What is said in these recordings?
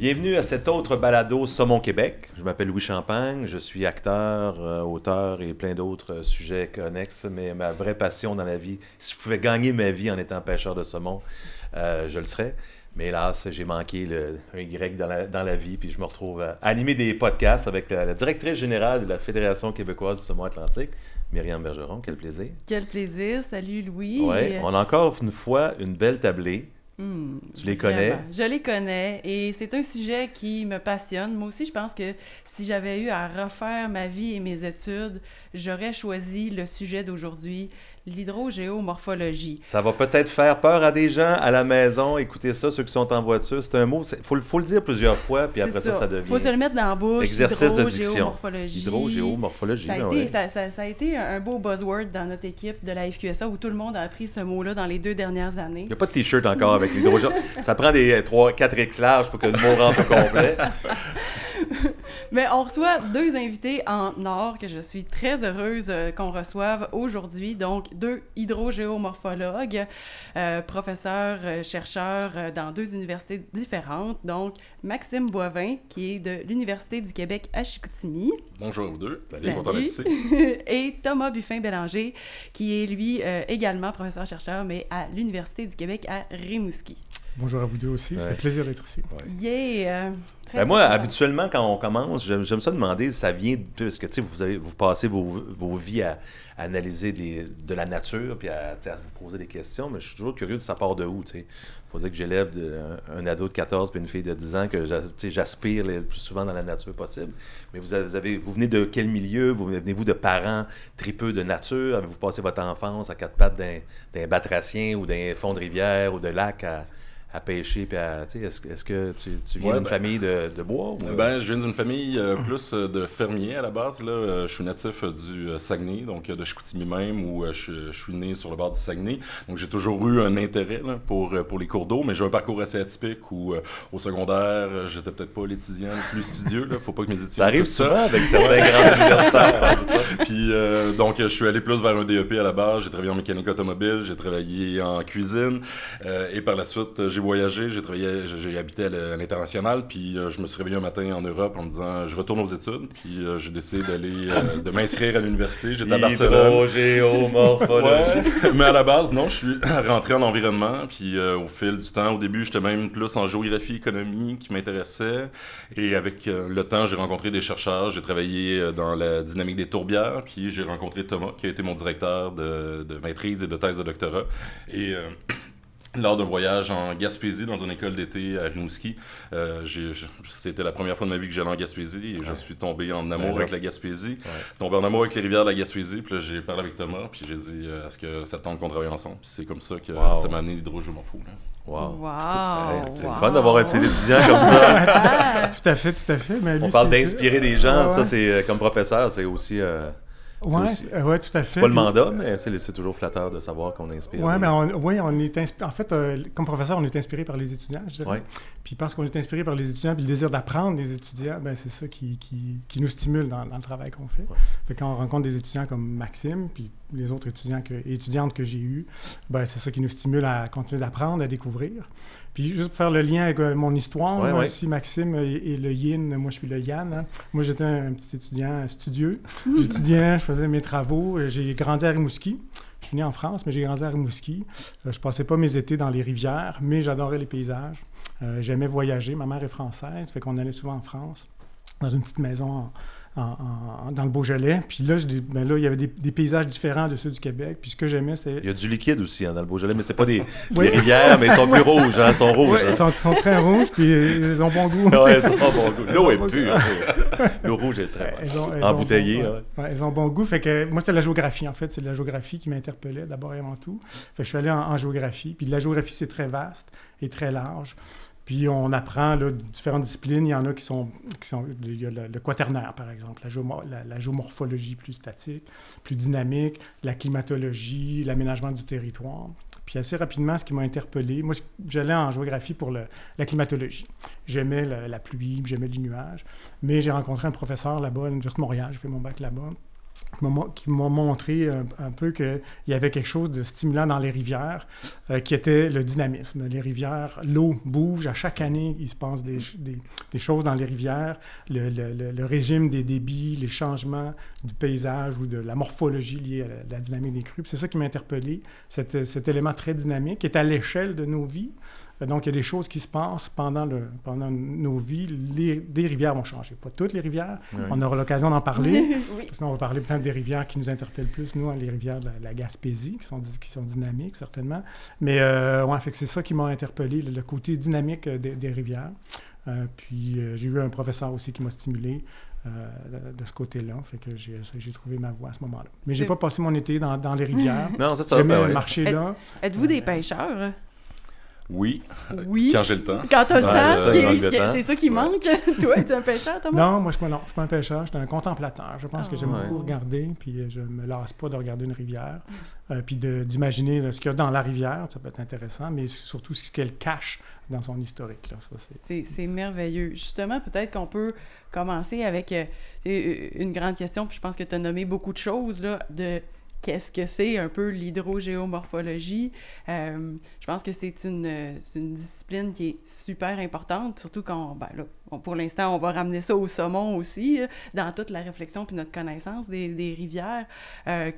Bienvenue à cet autre balado Saumon Québec. Je m'appelle Louis Champagne, je suis acteur, auteur et plein d'autres sujets connexes, mais ma vraie passion dans la vie, si je pouvais gagner ma vie en étant pêcheur de saumon, je le serais. Mais hélas, j'ai manqué un Y dans la vie, puis je me retrouve à animer des podcasts avec la directrice générale de la Fédération québécoise du saumon atlantique, Myriam Bergeron. Quel plaisir. Quel plaisir. Salut Louis. Oui, on a encore une fois une belle tablée. Tu les connais? Vraiment. Je les connais et c'est un sujet qui me passionne. Moi aussi, je pense que si j'avais eu à refaire ma vie et mes études, j'aurais choisi le sujet d'aujourd'hui, l'hydrogéomorphologie. Ça va peut-être faire peur à des gens à la maison. Écoutez ça, ceux qui sont en voiture. C'est un mot, faut le dire plusieurs fois, puis après ça devient... Il faut se le mettre dans la bouche. Exercice de diction. Hydrogéomorphologie. Hydrogéomorphologie. Ça a été un beau buzzword dans notre équipe de la FQSA où tout le monde a appris ce mot-là dans les 2 dernières années. Il n'y a pas de t-shirt encore avec l'hydrogène. Ça prend des 3-4 éclairages pour que le mot rentre au complet. Mais on reçoit 2 invités en or que je suis très heureuse qu'on reçoive aujourd'hui. Donc, 2 hydrogéomorphologues, professeurs, chercheurs dans 2 universités différentes. Donc, Maxime Boivin, qui est de l'Université du Québec à Chicoutimi. Bonjour à vous deux. Salut. Content d'être ici. Et Thomas Buffin-Bélanger, qui est lui également professeur-chercheur, mais à l'Université du Québec à Rimouski. Bonjour à vous deux aussi, ça fait plaisir d'être ici. Ouais. Yeah! Moi, habituellement, quand on commence, j'aime ça demander, ça vient, parce que vous passez vos vies à analyser de la nature, puis à vous poser des questions, mais je suis toujours curieux de ça part de où, tu sais. Il faut dire que j'élève un ado de 14 puis une fille de 10 ans, que j'aspire le plus souvent dans la nature possible. Mais vous venez de quel milieu? Venez-vous de parents tripeux de nature? Avez-vous passé votre enfance à 4 pattes d'un batracien ou d'un fond de rivière ou de lac à pêcher, puis est-ce que tu viens d'une famille de bois? Ou... je viens d'une famille plus de fermiers à la base. Là. Je suis natif du Saguenay, donc de Chicoutimi même, où je suis né sur le bord du Saguenay. Donc j'ai toujours eu un intérêt là, pour les cours d'eau, mais j'ai un parcours assez atypique où au secondaire, j'étais peut-être pas l'étudiant le plus studieux. Là. Faut pas que mes étudiants... Ça arrive souvent avec certains grands universitaires. Puis donc je suis allé plus vers un DEP à la base. J'ai travaillé en mécanique automobile, j'ai travaillé en cuisine, et par la suite, j'ai voyagé, j'ai habité à l'international, puis je me suis réveillé un matin en Europe en me disant je retourne aux études, puis j'ai décidé de m'inscrire à l'université. J'étais à Barcelone. Hydrogéomorphologie. Ouais. Mais à la base, non, je suis rentré en environnement, puis au fil du temps, au début, j'étais même plus en géographie, économie qui m'intéressait, et avec le temps, j'ai rencontré des chercheurs, j'ai travaillé dans la dynamique des tourbières, puis j'ai rencontré Thomas, qui a été mon directeur de maîtrise et de thèse de doctorat, et... lors d'un voyage en Gaspésie, dans une école d'été à Rimouski, c'était la première fois de ma vie que j'allais en Gaspésie et je suis tombé en amour avec la Gaspésie, tombé en amour avec les rivières de la Gaspésie, puis là j'ai parlé avec Thomas, puis j'ai dit est-ce que ça tente qu'on travaille ensemble? Puis c'est comme ça que ça m'a amené l'hydrogéomorpho. Wow! C'est Wow. le fun d'avoir ces étudiants comme ça. Tout à fait. Mais lui, on parle d'inspirer des gens, ouais. Ça c'est comme professeur, c'est aussi... Oui, tout à fait. C'est pas le mandat, mais c'est toujours flatteur de savoir qu'on inspire. Oui, mais on est inspiré. En fait, comme professeur, on est inspiré par les étudiants, je dirais. Ouais. Puis parce qu'on est inspiré par les étudiants, puis le désir d'apprendre des étudiants, c'est ça qui nous stimule dans le travail qu'on fait. Ouais. Fait quand on rencontre des étudiants comme Maxime, puis les autres étudiantes que j'ai eues, c'est ça qui nous stimule à continuer d'apprendre, à découvrir. Puis juste pour faire le lien avec mon histoire, ici Maxime est le yin, moi je suis le yang. Hein. Moi j'étais un petit étudiant studieux. J'étudiais, je faisais mes travaux. J'ai grandi à Rimouski. Je suis né en France, mais j'ai grandi à Rimouski. Je passais pas mes étés dans les rivières, mais j'adorais les paysages. J'aimais voyager. Ma mère est française, fait qu'on allait souvent en France, dans une petite maison dans le Beaujolais. Puis là, là, il y avait des paysages différents de ceux du Québec. Puis ce que j'aimais, c'était... Il y a du liquide aussi dans le Beaujolais, mais c'est pas des rivières, mais ils sont plus rouges, ils sont rouges. Ils sont très rouges, puis ils ont bon goût. Oui, ils ont bon goût. L'eau est pure. L'eau rouge est très bonne. Embouteillée. Ils ont bon goût. Fait que moi, c'était la géographie, en fait. C'est la géographie qui m'interpellait d'abord et avant tout. Fait que je suis allé en géographie. Puis la géographie, c'est très vaste et très large. Puis on apprend là, différentes disciplines. Il y en a qui sont il y a le quaternaire, par exemple, la géomorphologie plus statique, plus dynamique, la climatologie, l'aménagement du territoire. Puis assez rapidement, ce qui m'a interpellé, moi, j'allais en géographie pour la climatologie. J'aimais la pluie, j'aimais les nuages. Mais j'ai rencontré un professeur là-bas à l'Université de Montréal. J'ai fait mon bac là-bas. qui m'ont montré un peu qu'il y avait quelque chose de stimulant dans les rivières, qui était le dynamisme. Les rivières, l'eau bouge. À chaque année, il se passe des choses dans les rivières. Le régime des débits, les changements du paysage ou de la morphologie liée à la dynamique des crues. Puis c'est ça qui m'a interpellé, cet élément très dynamique qui est à l'échelle de nos vies. Donc, il y a des choses qui se passent pendant nos vies. Des rivières vont changer. Pas toutes les rivières. Oui. On aura l'occasion d'en parler. Oui. Sinon, on va parler peut-être des rivières qui nous interpellent plus, nous, les rivières de la Gaspésie, qui sont dynamiques, certainement. Mais fait que c'est ça qui m'a interpellé, le côté dynamique des rivières. Puis, j'ai eu un professeur aussi qui m'a stimulé de ce côté-là. Fait que j'ai trouvé ma voie à ce moment-là. Mais j'ai pas passé mon été dans les rivières. Non, c'est ça. J'aimais marcher là. Êtes-vous des pêcheurs? Oui, quand j'ai le temps. Quand tu as le temps, c'est ça qui manque. Toi, es-tu un pêcheur, Thomas? Non, moi, je ne suis pas un pêcheur, je suis un contemplateur. Je pense que j'aime beaucoup regarder, puis je ne me lasse pas de regarder une rivière, puis d'imaginer ce qu'il y a dans la rivière, ça peut être intéressant, mais surtout ce qu'elle cache dans son historique. Là. C'est merveilleux. Justement, peut-être qu'on peut commencer avec une grande question, puis je pense que tu as nommé beaucoup de choses, là, de... Qu'est-ce que c'est un peu l'hydrogéomorphologie? Je pense que c'est une discipline qui est super importante, surtout quand, pour l'instant, on va ramener ça au saumon aussi, dans toute la réflexion puis notre connaissance des rivières. Puis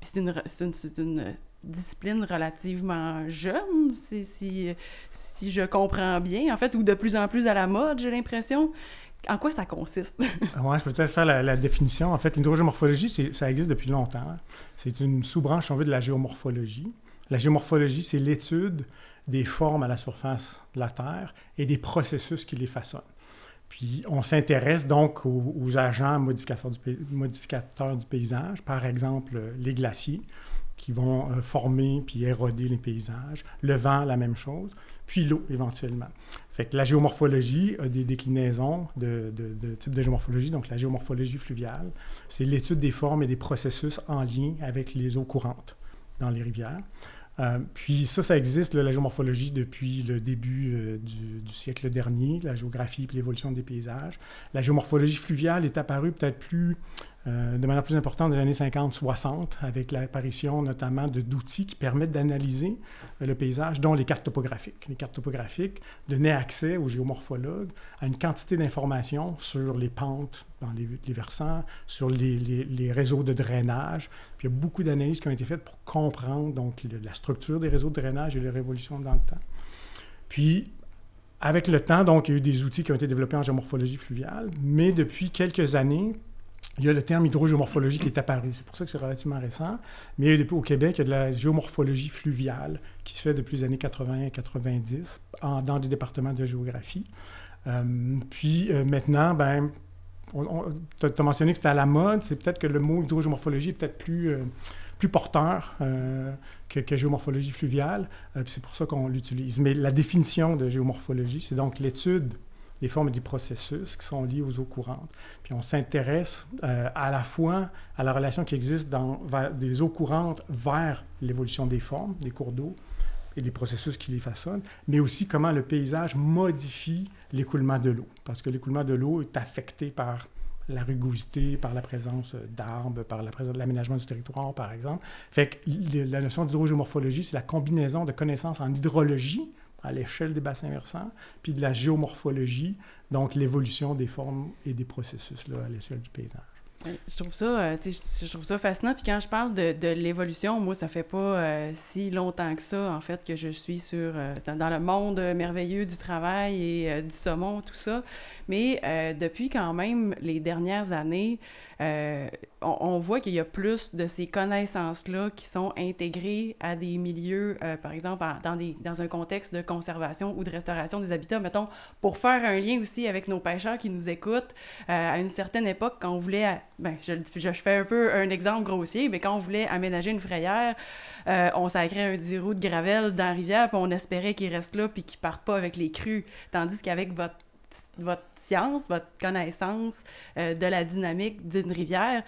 c'est une discipline relativement jeune, si je comprends bien, en fait, ou de plus en plus à la mode, j'ai l'impression. En quoi ça consiste? Oui, je peux peut-être faire la définition. En fait, l'hydrogéomorphologie, ça existe depuis longtemps. C'est une sous-branche, si on veut, de la géomorphologie. La géomorphologie, c'est l'étude des formes à la surface de la Terre et des processus qui les façonnent. Puis, on s'intéresse donc aux agents modificateurs du paysage, par exemple les glaciers, qui vont former puis éroder les paysages. Le vent, la même chose. Puis l'eau, éventuellement. Fait que la géomorphologie a des déclinaisons de types de géomorphologie. Donc, la géomorphologie fluviale, c'est l'étude des formes et des processus en lien avec les eaux courantes dans les rivières. Puis ça existe, la géomorphologie, depuis le début du siècle dernier, la géographie et l'évolution des paysages. La géomorphologie fluviale est apparue peut-être de manière plus importante dans les années 50-60, avec l'apparition notamment d'outils qui permettent d'analyser le paysage, dont les cartes topographiques. Les cartes topographiques donnaient accès aux géomorphologues à une quantité d'informations sur les pentes dans les versants, sur les réseaux de drainage. Puis il y a beaucoup d'analyses qui ont été faites pour comprendre donc, la structure des réseaux de drainage et leur évolution dans le temps. Puis, avec le temps, donc, il y a eu des outils qui ont été développés en géomorphologie fluviale, mais depuis quelques années, il y a le terme hydrogéomorphologie qui est apparu. C'est pour ça que c'est relativement récent. Mais au Québec, il y a de la géomorphologie fluviale qui se fait depuis les années 80 et 90 dans des départements de géographie. Maintenant, tu as mentionné que c'était à la mode. C'est peut-être que le mot hydrogéomorphologie est peut-être plus porteur que géomorphologie fluviale. C'est pour ça qu'on l'utilise. Mais la définition de géomorphologie, c'est donc l'étude des formes et des processus qui sont liés aux eaux courantes. Puis on s'intéresse à la fois à la relation qui existe des eaux courantes vers l'évolution des formes, des cours d'eau et les processus qui les façonnent, mais aussi comment le paysage modifie l'écoulement de l'eau. Parce que l'écoulement de l'eau est affecté par la rugosité, par la présence d'arbres, par la présence de l'aménagement du territoire, par exemple. Fait que la notion d'hydrogéomorphologie, c'est la combinaison de connaissances en hydrologie, à l'échelle des bassins versants, puis de la géomorphologie, donc l'évolution des formes et des processus là, à l'échelle du paysage. Je trouve ça fascinant. Puis quand je parle de l'évolution, moi, ça fait pas si longtemps que ça, en fait, que je suis dans le monde merveilleux du travail et du saumon, tout ça. Mais depuis quand même les dernières années, on voit qu'il y a plus de ces connaissances-là qui sont intégrées à des milieux, par exemple, dans un contexte de conservation ou de restauration des habitats, mettons, pour faire un lien aussi avec nos pêcheurs qui nous écoutent. À une certaine époque, quand on voulait, je fais un peu un exemple grossier, mais quand on voulait aménager une frayère, on sacrait un 10 roues de gravelle dans la rivière, puis on espérait qu'il reste là, puis qu'il parte pas avec les crues. Tandis qu'avec votre science, votre connaissance de la dynamique d'une rivière,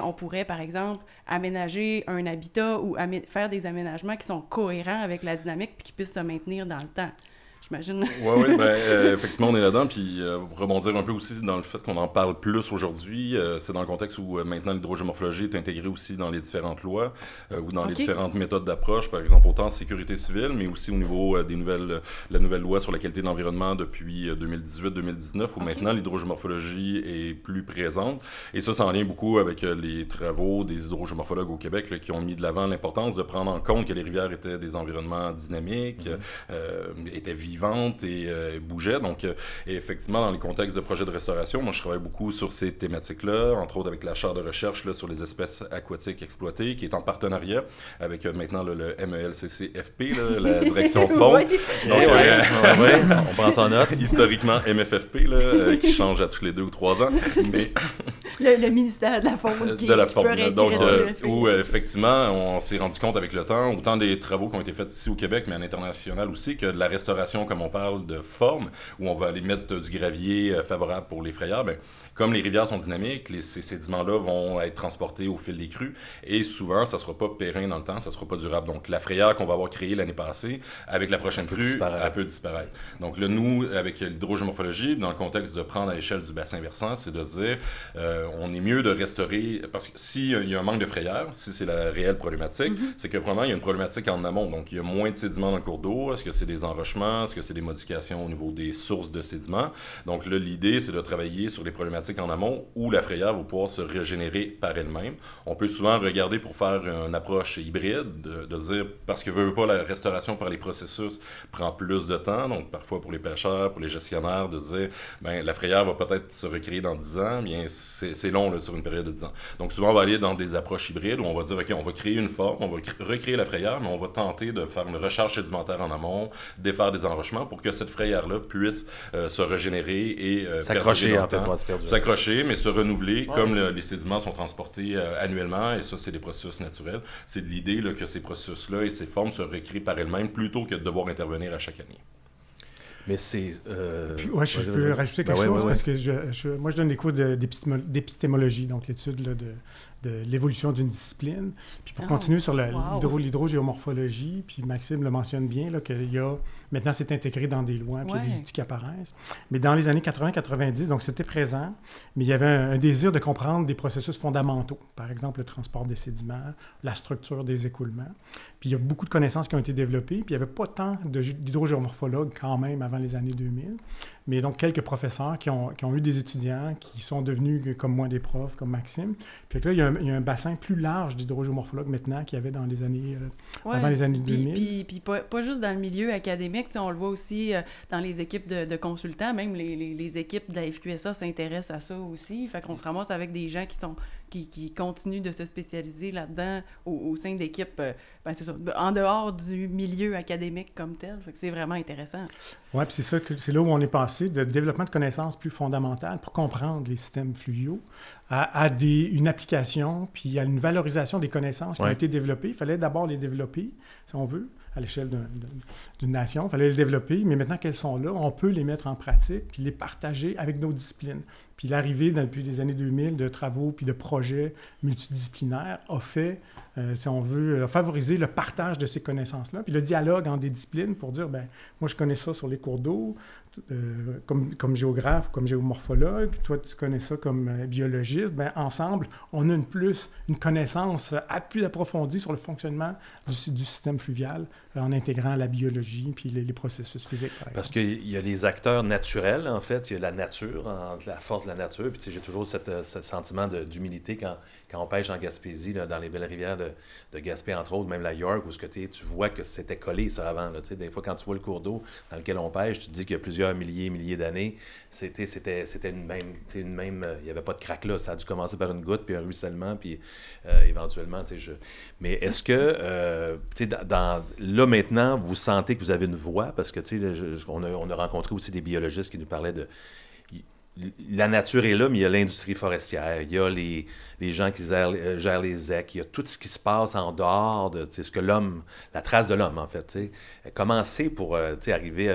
on pourrait, par exemple, aménager un habitat ou faire des aménagements qui sont cohérents avec la dynamique puis qui puissent se maintenir dans le temps. j'imagine. Oui, effectivement, on est là-dedans. Puis rebondir un peu aussi dans le fait qu'on en parle plus aujourd'hui, c'est dans le contexte où maintenant l'hydrogéomorphologie est intégrée aussi dans les différentes lois ou dans les différentes méthodes d'approche, par exemple autant en sécurité civile, mais aussi au niveau la nouvelle loi sur la qualité de l'environnement depuis 2018-2019, où maintenant l'hydrogéomorphologie est plus présente. Et ça en lien beaucoup avec les travaux des hydrogéomorphologues au Québec là, qui ont mis de l'avant l'importance de prendre en compte que les rivières étaient des environnements dynamiques, étaient vivantes et bougeaient. Donc, et effectivement, dans les contextes de projets de restauration, moi, je travaille beaucoup sur ces thématiques-là, entre autres avec la chaire de recherche là, sur les espèces aquatiques exploitées, qui est en partenariat avec maintenant le MELCCFP, là, la direction fond. Oui. Donc, on prend ça en note. Historiquement, MFFP, là, qui change à tous les 2 ou 3 ans. Mais le ministère de la Faune qui peut donc, où effectivement, on s'est rendu compte avec le temps, autant des travaux qui ont été faits ici au Québec, mais à l'international aussi, que de la restauration, comme on parle de forme, où on va aller mettre du gravier favorable pour les frayères, bien, comme les rivières sont dynamiques, ces sédiments-là vont être transportés au fil des crues, et souvent, ça ne sera pas périn dans le temps, ça ne sera pas durable. Donc, la frayère qu'on va avoir créée l'année passée, avec la prochaine crue, elle peut disparaître. Donc là, nous, avec l'hydrogéomorphologie, dans le contexte de prendre à l'échelle du bassin versant, c'est de se dire, on est mieux de restaurer, parce que s'il y a un manque de frayère, si c'est la réelle problématique, c'est que probablement, il y a une problématique en amont. Donc, il y a moins de sédiments dans le cours d'eau. Est-ce que c'est des enrochements? Est-ce que c'est des modifications au niveau des sources de sédiments? Donc là, l'idée, c'est de travailler sur les problématiques en amont où la frayère va pouvoir se régénérer par elle-même. On peut souvent regarder pour faire une approche hybride, de dire, parce que veut pas la restauration par les processus prend plus de temps, donc parfois pour les pêcheurs, pour les gestionnaires, de dire, ben la frayère va peut-être se recréer dans 10 ans, bien c'est long là, sur une période de 10 ans. Donc souvent, on va aller dans des approches hybrides où on va dire, OK, on va créer une forme, on va recréer la frayère, mais on va tenter de faire une recharge sédimentaire en amont, défaire des enrochements pour que cette frayère-là puisse se régénérer et s'accrocher, en fait, s'accrocher, mais se renouveler comme les sédiments sont transportés annuellement, et ça, c'est des processus naturels. C'est de l'idée là, que ces processus-là et ces formes se recréent par elles-mêmes plutôt que de devoir intervenir à chaque année. Mais c'est... je peux rajouter quelque chose, parce que moi, je donne des cours d'épistémologie, donc l'étude là, de l'évolution d'une discipline. Puis pour continuer sur l'hydrogéomorphologie, puis Maxime le mentionne bien, là, qu'il y a... Maintenant, c'est intégré dans des lois, puis il y a des outils qui apparaissent. Mais dans les années 80-90, donc c'était présent, mais il y avait un désir de comprendre des processus fondamentaux. Par exemple, le transport des sédiments, la structure des écoulements. Puis il y a beaucoup de connaissances qui ont été développées, puis il n'y avait pas tant d'hydrogéomorphologues quand même avant les années 2000. Mais donc, quelques professeurs qui ont eu des étudiants qui sont devenus, comme moi, des profs, comme Maxime. Fait que là, il y a un bassin plus large d'hydrogéomorphologues maintenant qu'il y avait dans les années, avant les années 2000. Puis pas juste dans le milieu académique, on le voit aussi dans les équipes de consultants, même les équipes de la FQSA s'intéressent à ça aussi. Fait qu'on se ramasse avec des gens qui continuent de se spécialiser là-dedans au sein d'équipes, c'est ça, en dehors du milieu académique comme tel. Fait que c'est vraiment intéressant. Oui, puis c'est là où on est passé de développement de connaissances plus fondamentales pour comprendre les systèmes fluviaux à une application, puis à une valorisation des connaissances qui ont été développées. Il fallait d'abord les développer, si on veut, à l'échelle d'une nation. Il fallait les développer, mais maintenant qu'elles sont là, on peut les mettre en pratique puis les partager avec nos disciplines. Puis l'arrivée, depuis les années 2000, de travaux puis de projets multidisciplinaires a fait, si on veut, favoriser le partage de ces connaissances-là, puis le dialogue entre des disciplines pour dire, ben moi, je connais ça sur les cours d'eau, comme géographe ou comme géomorphologue, toi, tu connais ça comme biologiste, ben ensemble, on a une connaissance plus approfondie sur le fonctionnement du système fluvial en intégrant la biologie puis les processus physiques, par exemple. Parce qu'il y a les acteurs naturels, en fait, il y a la nature, la force de la nature, puis j'ai toujours ce sentiment d'humilité quand on pêche en Gaspésie, là, dans les belles rivières de Gaspé, entre autres, même la York, où tu vois que c'était collé ça avant. Là, des fois, quand tu vois le cours d'eau dans lequel on pêche, tu te dis qu'il y a plusieurs milliers d'années, c'était une même... il n'y avait pas de craque là, ça a dû commencer par une goutte, puis un ruissellement, puis éventuellement, Mais est-ce que, là maintenant, vous sentez que vous avez une voix, parce que on a rencontré aussi des biologistes qui nous parlaient de... La nature est là, mais il y a l'industrie forestière, il y a les gens qui gèrent les ZEC, il y a tout ce qui se passe en dehors de ce que l'homme, la trace de l'homme, en fait. Comment c'est pour arriver...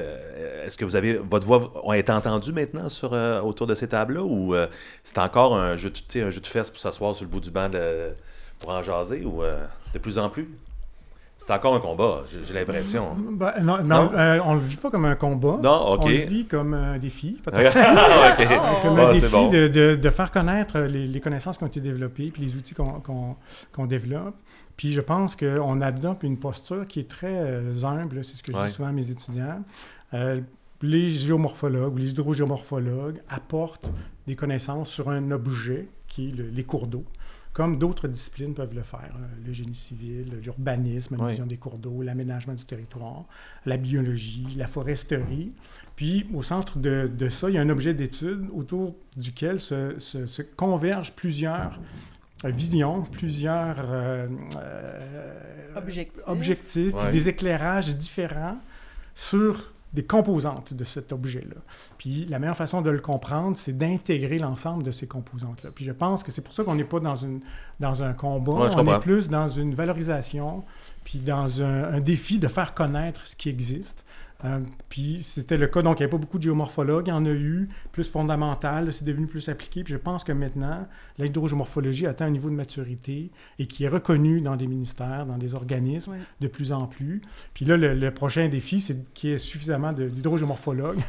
est-ce que votre voix a été entendue maintenant autour de ces tables-là, ou c'est encore un jeu de fesses pour s'asseoir sur le bout du banc pour en jaser, ou de plus en plus? C'est encore un combat, j'ai l'impression. Non, on le vit pas comme un combat. Non, OK. On le vit comme un défi, peut-être. OK. Comme un défi de faire connaître les connaissances qui ont été développées, puis les outils qu'on développe. Puis je pense qu'on adopte une posture qui est très humble, c'est ce que je dis souvent à mes étudiants. Les géomorphologues ou les hydrogéomorphologues apportent des connaissances sur un objet qui est les cours d'eau, comme d'autres disciplines peuvent le faire. Le génie civil, l'urbanisme, la vision des cours d'eau, l'aménagement du territoire, la biologie, la foresterie. Puis, au centre de ça, il y a un objet d'étude autour duquel se convergent plusieurs visions, plusieurs objectifs puis des éclairages différents sur des composantes de cet objet-là. Puis la meilleure façon de le comprendre, c'est d'intégrer l'ensemble de ces composantes-là. Puis je pense que c'est pour ça qu'on n'est pas dans un combat, on est plus dans une valorisation, puis dans un défi de faire connaître ce qui existe. Puis c'était le cas, donc il n'y avait pas beaucoup de géomorphologues, il y en a eu, plus fondamental, c'est devenu plus appliqué, puis je pense que maintenant, l'hydrogéomorphologie atteint un niveau de maturité et qui est reconnu dans des ministères, dans des organismes, de plus en plus. Puis là, le prochain défi, c'est qu'il y ait suffisamment d'hydrogéomorphologues,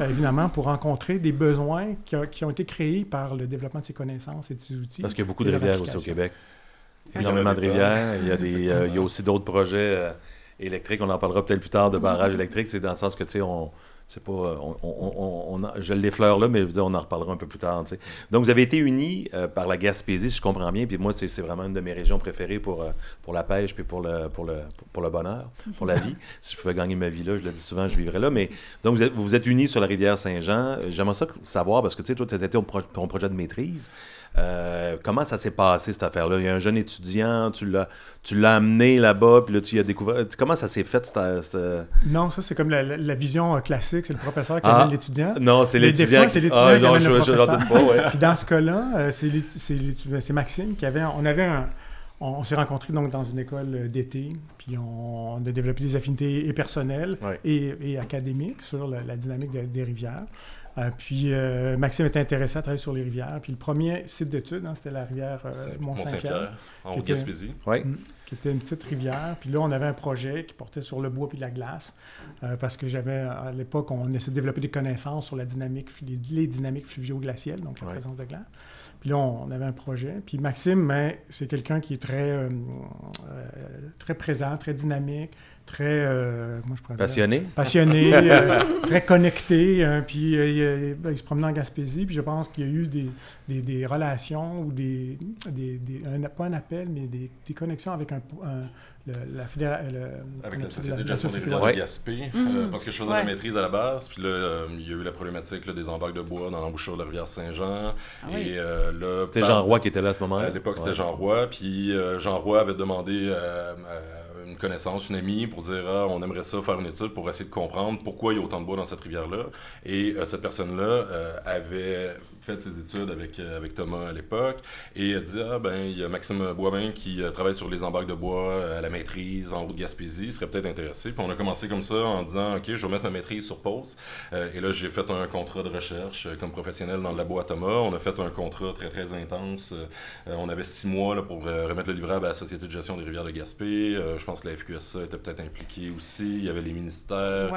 évidemment, pour rencontrer des besoins qui ont été créés par le développement de ces connaissances et de ces outils. Parce qu'il y a beaucoup de rivières aussi au Québec. Énormément de rivières, il y a aussi d'autres projets... électrique, on en parlera peut-être plus tard de barrages électriques, c'est dans le sens que, tu sais, je l'effleure là, mais on en reparlera un peu plus tard, tu sais. Donc, vous avez été unis par la Gaspésie, si je comprends bien, puis moi, c'est vraiment une de mes régions préférées pour la pêche, puis pour le bonheur, pour la vie. Si je pouvais gagner ma vie là, je le dis souvent, je vivrais là, mais donc, vous êtes unis sur la rivière Saint-Jean. J'aimerais ça savoir, parce que, tu sais, toi, tu étais ton projet de maîtrise. Comment ça s'est passé, cette affaire-là? Il y a un jeune étudiant, tu l'as amené là-bas, puis là, tu y as découvert... Comment ça s'est fait? Non, ça, c'est comme la vision classique. C'est le professeur qui amène l'étudiant. Non, c'est l'étudiant qui amène le professeur. Pas, Puis dans ce cas-là, c'est Maxime qui avait... On s'est rencontrés donc dans une école d'été, puis on a développé des affinités et personnelles et académiques sur la dynamique des rivières. Puis Maxime était intéressé à travailler sur les rivières. Puis le premier site d'étude, c'était la rivière Mont-Saint-Pierre, en Haute-Gaspésie. Qui était une petite rivière. Puis là, on avait un projet qui portait sur le bois puis la glace, parce que à l'époque, on essayait de développer des connaissances sur les dynamiques fluvio-glaciales, donc la présence de glace. Puis là, on avait un projet. Puis Maxime, c'est quelqu'un qui est très présent, très dynamique, très... passionné, très connecté. Puis il se promenait en Gaspésie. Puis je pense qu'il y a eu des relations ou pas un appel, mais des connexions avec avec la Société de gestion des rivières de Gaspé, parce que je faisais la maîtrise à la base, puis là, il y a eu la problématique des embarques de bois dans l'embouchure de la rivière Saint-Jean. Et là, c'était Jean Roy qui était là à ce moment-là? À l'époque, c'était Jean Roy, puis Jean Roy avait demandé une connaissance, une amie, pour dire on aimerait ça faire une étude pour essayer de comprendre pourquoi il y a autant de bois dans cette rivière-là. Et cette personne-là avait fait ses études avec Thomas à l'époque et a dit il y a Maxime Boivin qui travaille sur les embarques de bois à la maîtrise en Haute-Gaspésie, il serait peut-être intéressé. Puis on a commencé comme ça en disant OK, je vais mettre ma maîtrise sur pause. Et là, j'ai fait un contrat de recherche comme professionnel dans le labo à Thomas. On a fait un contrat très, très intense. On avait 6 mois là, pour remettre le livrable à la Société de gestion des rivières de Gaspé. Je pense que la FQSA était peut-être impliquée aussi. Il y avait les ministères.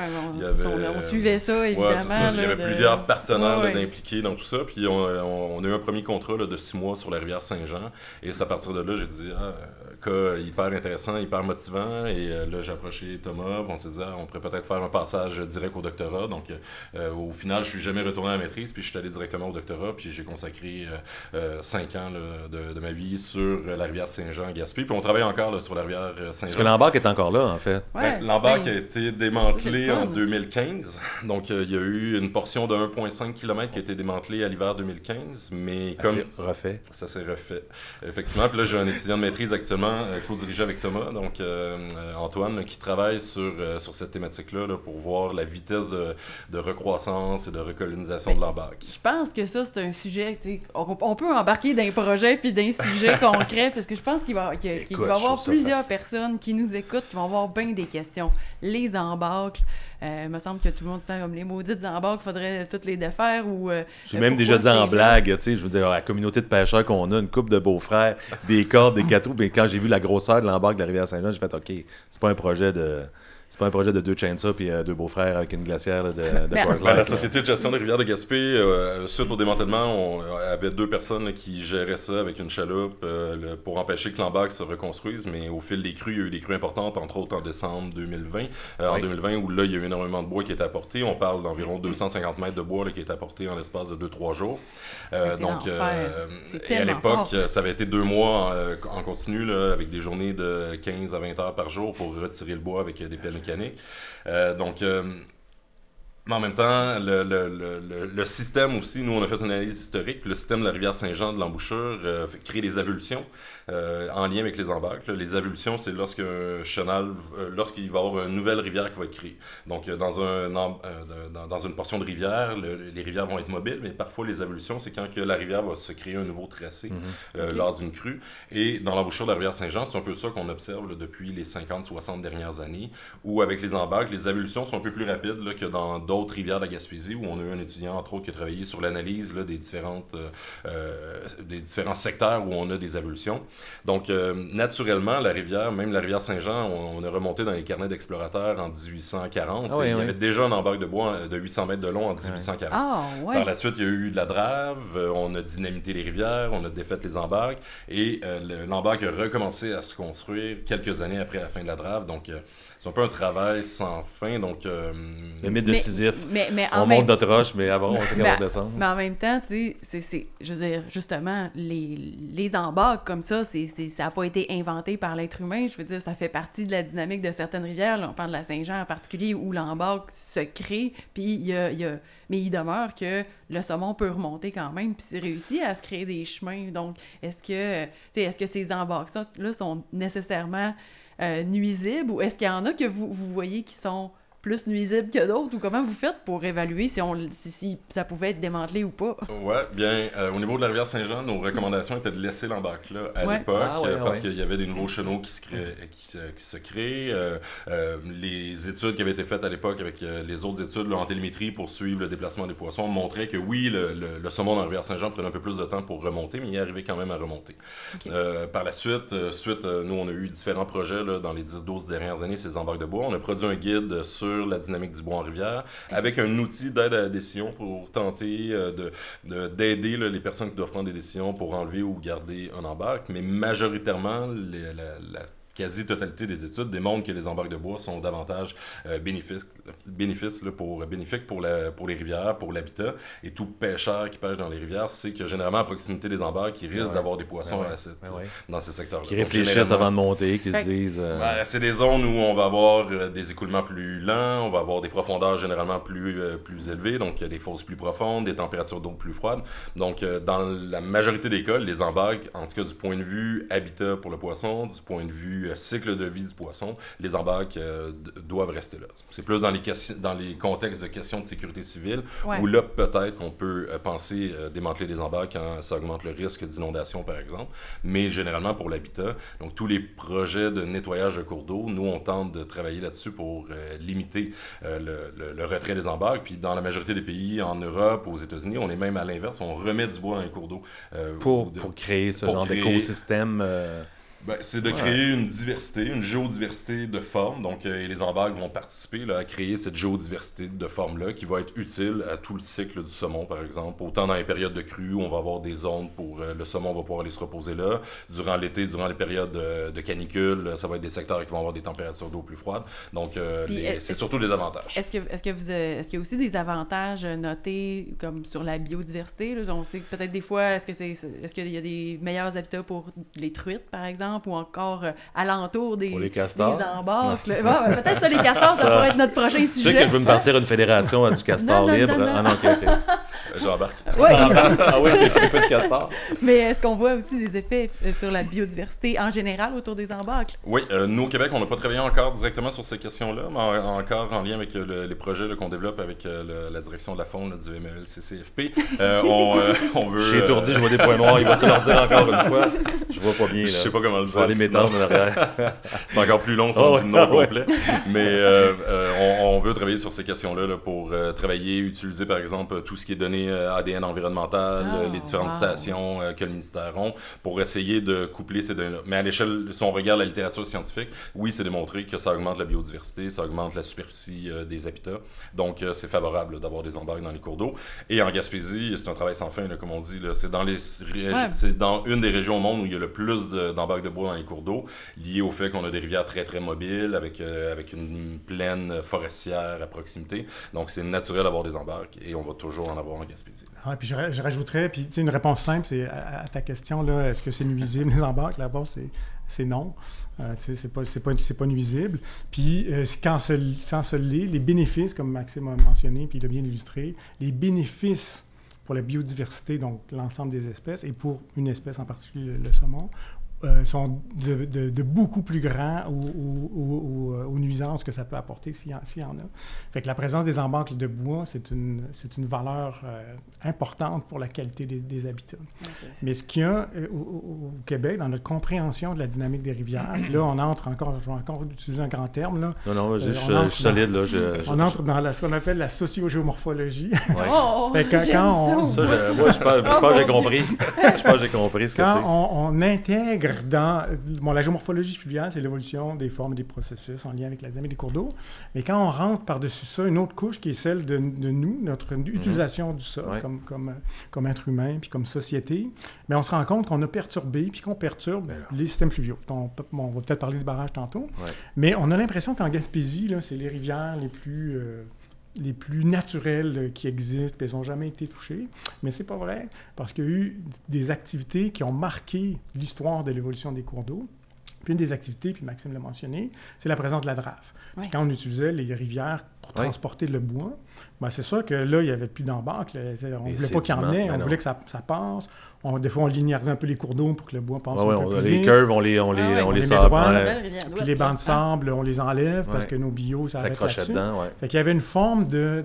On suivait ça, évidemment. Ça. Il y avait plusieurs partenaires d'impliqués dans tout ça. Puis on a eu un premier contrat de 6 mois sur la rivière Saint-Jean. Et c'est à partir de là, j'ai dit cas hyper intéressant, hyper motivant. Et là, j'ai approché Thomas. On s'est dit on pourrait peut-être faire un passage direct au doctorat. Donc, au final, je suis jamais retourné à la maîtrise. Puis je suis allé directement au doctorat. Puis j'ai consacré 5 ans de ma vie sur la rivière Saint-Jean à Gaspé. Puis on travaille encore là, sur la rivière Saint-Jean. Parce que l'embarque est encore là, en fait. L'embarque a été démantelé en 2015. Donc, il y a eu une portion de 1,5 km qui a été démantelée à l'hiver 2015. Mais comme ça s'est refait. Effectivement. Puis là, j'ai un étudiant de maîtrise actuellement co-dirigé avec Thomas, donc Antoine, qui travaille sur cette thématique-là là, pour voir la vitesse de recroissance et de recolonisation de l'embarque. Je pense que ça, c'est un sujet, on peut embarquer d'un projet puis d'un sujet concret, parce que je pense qu'il va y avoir plusieurs personnes qui nous nous écoutent qui vont avoir bien des questions. Les embâcles, il me semble que tout le monde sent comme les maudites embâcles, il faudrait toutes les défaire ou... J'ai même déjà dit en blague, tu sais, je veux dire, la communauté de pêcheurs qu'on a, une couple de beaux-frères, des cordes, des 4 roues, mais quand j'ai vu la grosseur de l'embarque de la rivière Saint-Jean, j'ai fait, OK, c'est pas un projet de 2 chainsaws puis 2 beaux-frères avec une glacière là, de Coors Light. La Société de gestion des rivières de Gaspé, suite au démantèlement, on avait 2 personnes là, qui géraient ça avec une chaloupe pour empêcher que l'embarque se reconstruise, mais au fil des crues, il y a eu des crues importantes, entre autres en décembre 2020. En 2020, où là, il y a eu énormément de bois qui est apporté. On parle d'environ 250 mètres de bois là, qui est apporté en l'espace de 2-3 jours. Donc, et à l'époque, ça avait été 2 mois en continu, là, avec des journées de 15 à 20 heures par jour pour retirer le bois avec des pelles mécaniques. Mais en même temps, le système aussi, nous on a fait une analyse historique, le système de la rivière Saint-Jean de l'embouchure crée des avulsions en lien avec les embâcles. Les avulsions, c'est lorsqu'il va y avoir une nouvelle rivière qui va être créée. Donc dans une portion de rivière, les rivières vont être mobiles, mais parfois les avulsions, c'est quand que la rivière va se créer un nouveau tracé lors d'une crue. Et dans l'embouchure de la rivière Saint-Jean, c'est un peu ça qu'on observe là, depuis les 50-60 dernières années, où avec les embâcles, les avulsions sont un peu plus rapides là, que dans d'autres rivières de la Gaspésie, où on a eu un étudiant, entre autres, qui a travaillé sur l'analyse là, des différents secteurs où on a des avulsions. Donc, naturellement, la rivière, même la rivière Saint-Jean, on a remonté dans les carnets d'explorateurs en 1840. Il y avait déjà un embarque de bois de 800 mètres de long en 1840. Par la suite, il y a eu de la drave, on a dynamité les rivières, on a défait les embarques, et l'embarque a recommencé à se construire quelques années après la fin de la drave. Donc, c'est un peu un travail sans fin. Donc, le mythe de Sisyphe. On monte notre roche, mais avant, on sait qu'on va descendre. Mais en même temps, tu sais, je veux dire, justement, les embarques comme ça, ça n'a pas été inventé par l'être humain. Je veux dire, ça fait partie de la dynamique de certaines rivières. Là, on parle de la Saint-Jean en particulier, où l'embarque se crée, puis mais il demeure que le saumon peut remonter quand même, puis c'est réussi à se créer des chemins. Donc, est-ce que ces embarques-là sont nécessairement nuisibles, ou est-ce qu'il y en a que vous voyez qui sont plus nuisibles que d'autres, ou comment vous faites pour évaluer si ça pouvait être démantelé ou pas? Ouais, bien, au niveau de la rivière Saint-Jean, nos recommandations étaient de laisser l'embarque là à l'époque, parce qu'il y avait des nouveaux chenaux qui se créent. Les études qui avaient été faites à l'époque avec les autres études là, en télémétrie pour suivre le déplacement des poissons montraient que oui, le saumon dans la rivière Saint-Jean prenait un peu plus de temps pour remonter, mais il arrivait quand même à remonter. Par la suite, nous, on a eu différents projets là, dans les 10-12 dernières années, ces embarques de bois. On a produit un guide sur la dynamique du bois en rivière, avec un outil d'aide à la décision pour tenter d'aider les personnes qui doivent prendre des décisions pour enlever ou garder un embarque. Mais majoritairement, la quasi-totalité des études démontrent que les embarques de bois sont davantage bénéfiques pour les rivières, pour l'habitat. Et tout pêcheur qui pêche dans les rivières sait que généralement, à proximité des embarques, il risque d'avoir des poissons dans ces secteurs-là. Qui réfléchissent avant de monter, qui se disent... c'est des zones où on va avoir des écoulements plus lents, on va avoir des profondeurs généralement plus élevées, donc des fosses plus profondes, des températures d'eau plus froides. Donc, dans la majorité des cas, les embarques, en tout cas du point de vue habitat pour le poisson, du point de vue cycle de vie du poisson, les embarques doivent rester là. C'est plus dans les contextes de questions de sécurité civile, où là, peut-être qu'on peut penser démanteler les embarques quand ça augmente le risque d'inondation, par exemple. Mais généralement, pour l'habitat, donc tous les projets de nettoyage de cours d'eau, nous, on tente de travailler là-dessus pour limiter le retrait des embarques. Puis dans la majorité des pays, en Europe, aux États-Unis, on est même à l'inverse, on remet du bois dans les cours d'eau. Pour créer ce genre d'écosystème... c'est de créer une diversité, une géodiversité de formes. Donc, et les embarques vont participer là, à créer cette géodiversité de formes-là qui va être utile à tout le cycle du saumon, par exemple. Autant dans les périodes de crue, où on va avoir des zones pour le saumon va pouvoir aller se reposer là. Durant l'été, durant les périodes de canicule, ça va être des secteurs qui vont avoir des températures d'eau plus froides. Donc, c'est surtout des avantages. Est-ce qu'il y a aussi des avantages notés comme sur la biodiversité? Là? On sait que peut-être des fois, est-ce qu'il y a des meilleurs habitats pour les truites, par exemple, ou encore alentour des embarques. Peut-être ça, les castors, ça pourrait être notre prochain sujet. Tu sais que je veux me partir une fédération du castor libre. Non. J'embarque. Oui. Ah oui, il y a un peu de castor. Mais est-ce qu'on voit aussi des effets sur la biodiversité en général autour des embâcles? Oui, nous au Québec, on n'a pas travaillé encore directement sur ces questions-là, mais encore en lien avec les projets qu'on développe avec la direction de la faune du MEL-CCFP. On veut... J'ai étourdi, je vois des points noirs. Il va-tu leur dire encore une fois? Je vois pas bien, là. Je sais pas comment le dire. Je vais aller m'étendre en arrière. C'est encore plus long, son nom complet. Mais on veut travailler sur ces questions-là là, pour travailler, utiliser par exemple tout ce qui est données ADN environnemental, les différentes stations que le ministère ont, pour essayer de coupler ces données-là. Mais à l'échelle, si on regarde la littérature scientifique, oui, c'est démontré que ça augmente la biodiversité, ça augmente la superficie des habitats. Donc, c'est favorable là, d'avoir des embarques dans les cours d'eau. Et en Gaspésie, c'est un travail sans fin, là, comme on dit. Là, c'est dans une des régions au monde où il y a le plus d'embarques de bois dans les cours d'eau, lié au fait qu'on a des rivières très, très mobiles, avec une plaine forestière à proximité. Donc, c'est naturel d'avoir des embarques et on va toujours en avoir en Gaspésie. Ah, puis je rajouterais, puis une réponse simple, c'est à ta question, là, est-ce que c'est nuisible les embarques? La réponse, c'est non. C'est pas nuisible. Puis quand ça l'est, les bénéfices, comme Maxime a mentionné, puis il a bien illustré, les bénéfices pour la biodiversité, donc l'ensemble des espèces, et pour une espèce en particulier, le saumon, sont de beaucoup plus grands aux nuisances que ça peut apporter s'il y en a. Fait que la présence des embarques de bois, c'est une valeur importante pour la qualité des habitats. Mais ce qu'il y a au Québec, dans notre compréhension de la dynamique des rivières, là, on entre encore, je vais encore utiliser un grand terme, là. Non, je suis solide, là. On entre dans ce qu'on appelle la sociogéomorphologie. Ouais. Oh, moi, je pense que j'ai compris. Je pense que j'ai compris ce que c'est. Quand on intègre la géomorphologie fluviale, c'est l'évolution des formes et des processus en lien avec la zone et les cours d'eau. Mais quand on rentre par-dessus ça, une autre couche qui est celle de nous, notre utilisation du sol comme être humain puis comme société, mais on se rend compte qu'on a perturbé puis qu'on perturbe les systèmes fluviaux. On va peut-être parler des barrages tantôt, mais on a l'impression qu'en Gaspésie, là, c'est les rivières les plus naturelles qui existent, puis elles n'ont jamais été touchées. Mais c'est pas vrai, parce qu'il y a eu des activités qui ont marqué l'histoire de l'évolution des cours d'eau. Puis une des activités, puis Maxime l'a mentionné, c'est la présence de la drave. Puis quand on utilisait les rivières pour transporter le bois, ben c'est sûr que là, il n'y avait plus d'embarques. On ne voulait pas qu'il y en ait, on voulait que ça passe. Des fois, on linéarisait un peu les cours d'eau pour que le bois passe un peu plus vite. Les curves, on les sable. Puis les bancs de sable, on les enlève parce que nos bios, ça arrête là-dessus. Fait qu'il y avait une forme de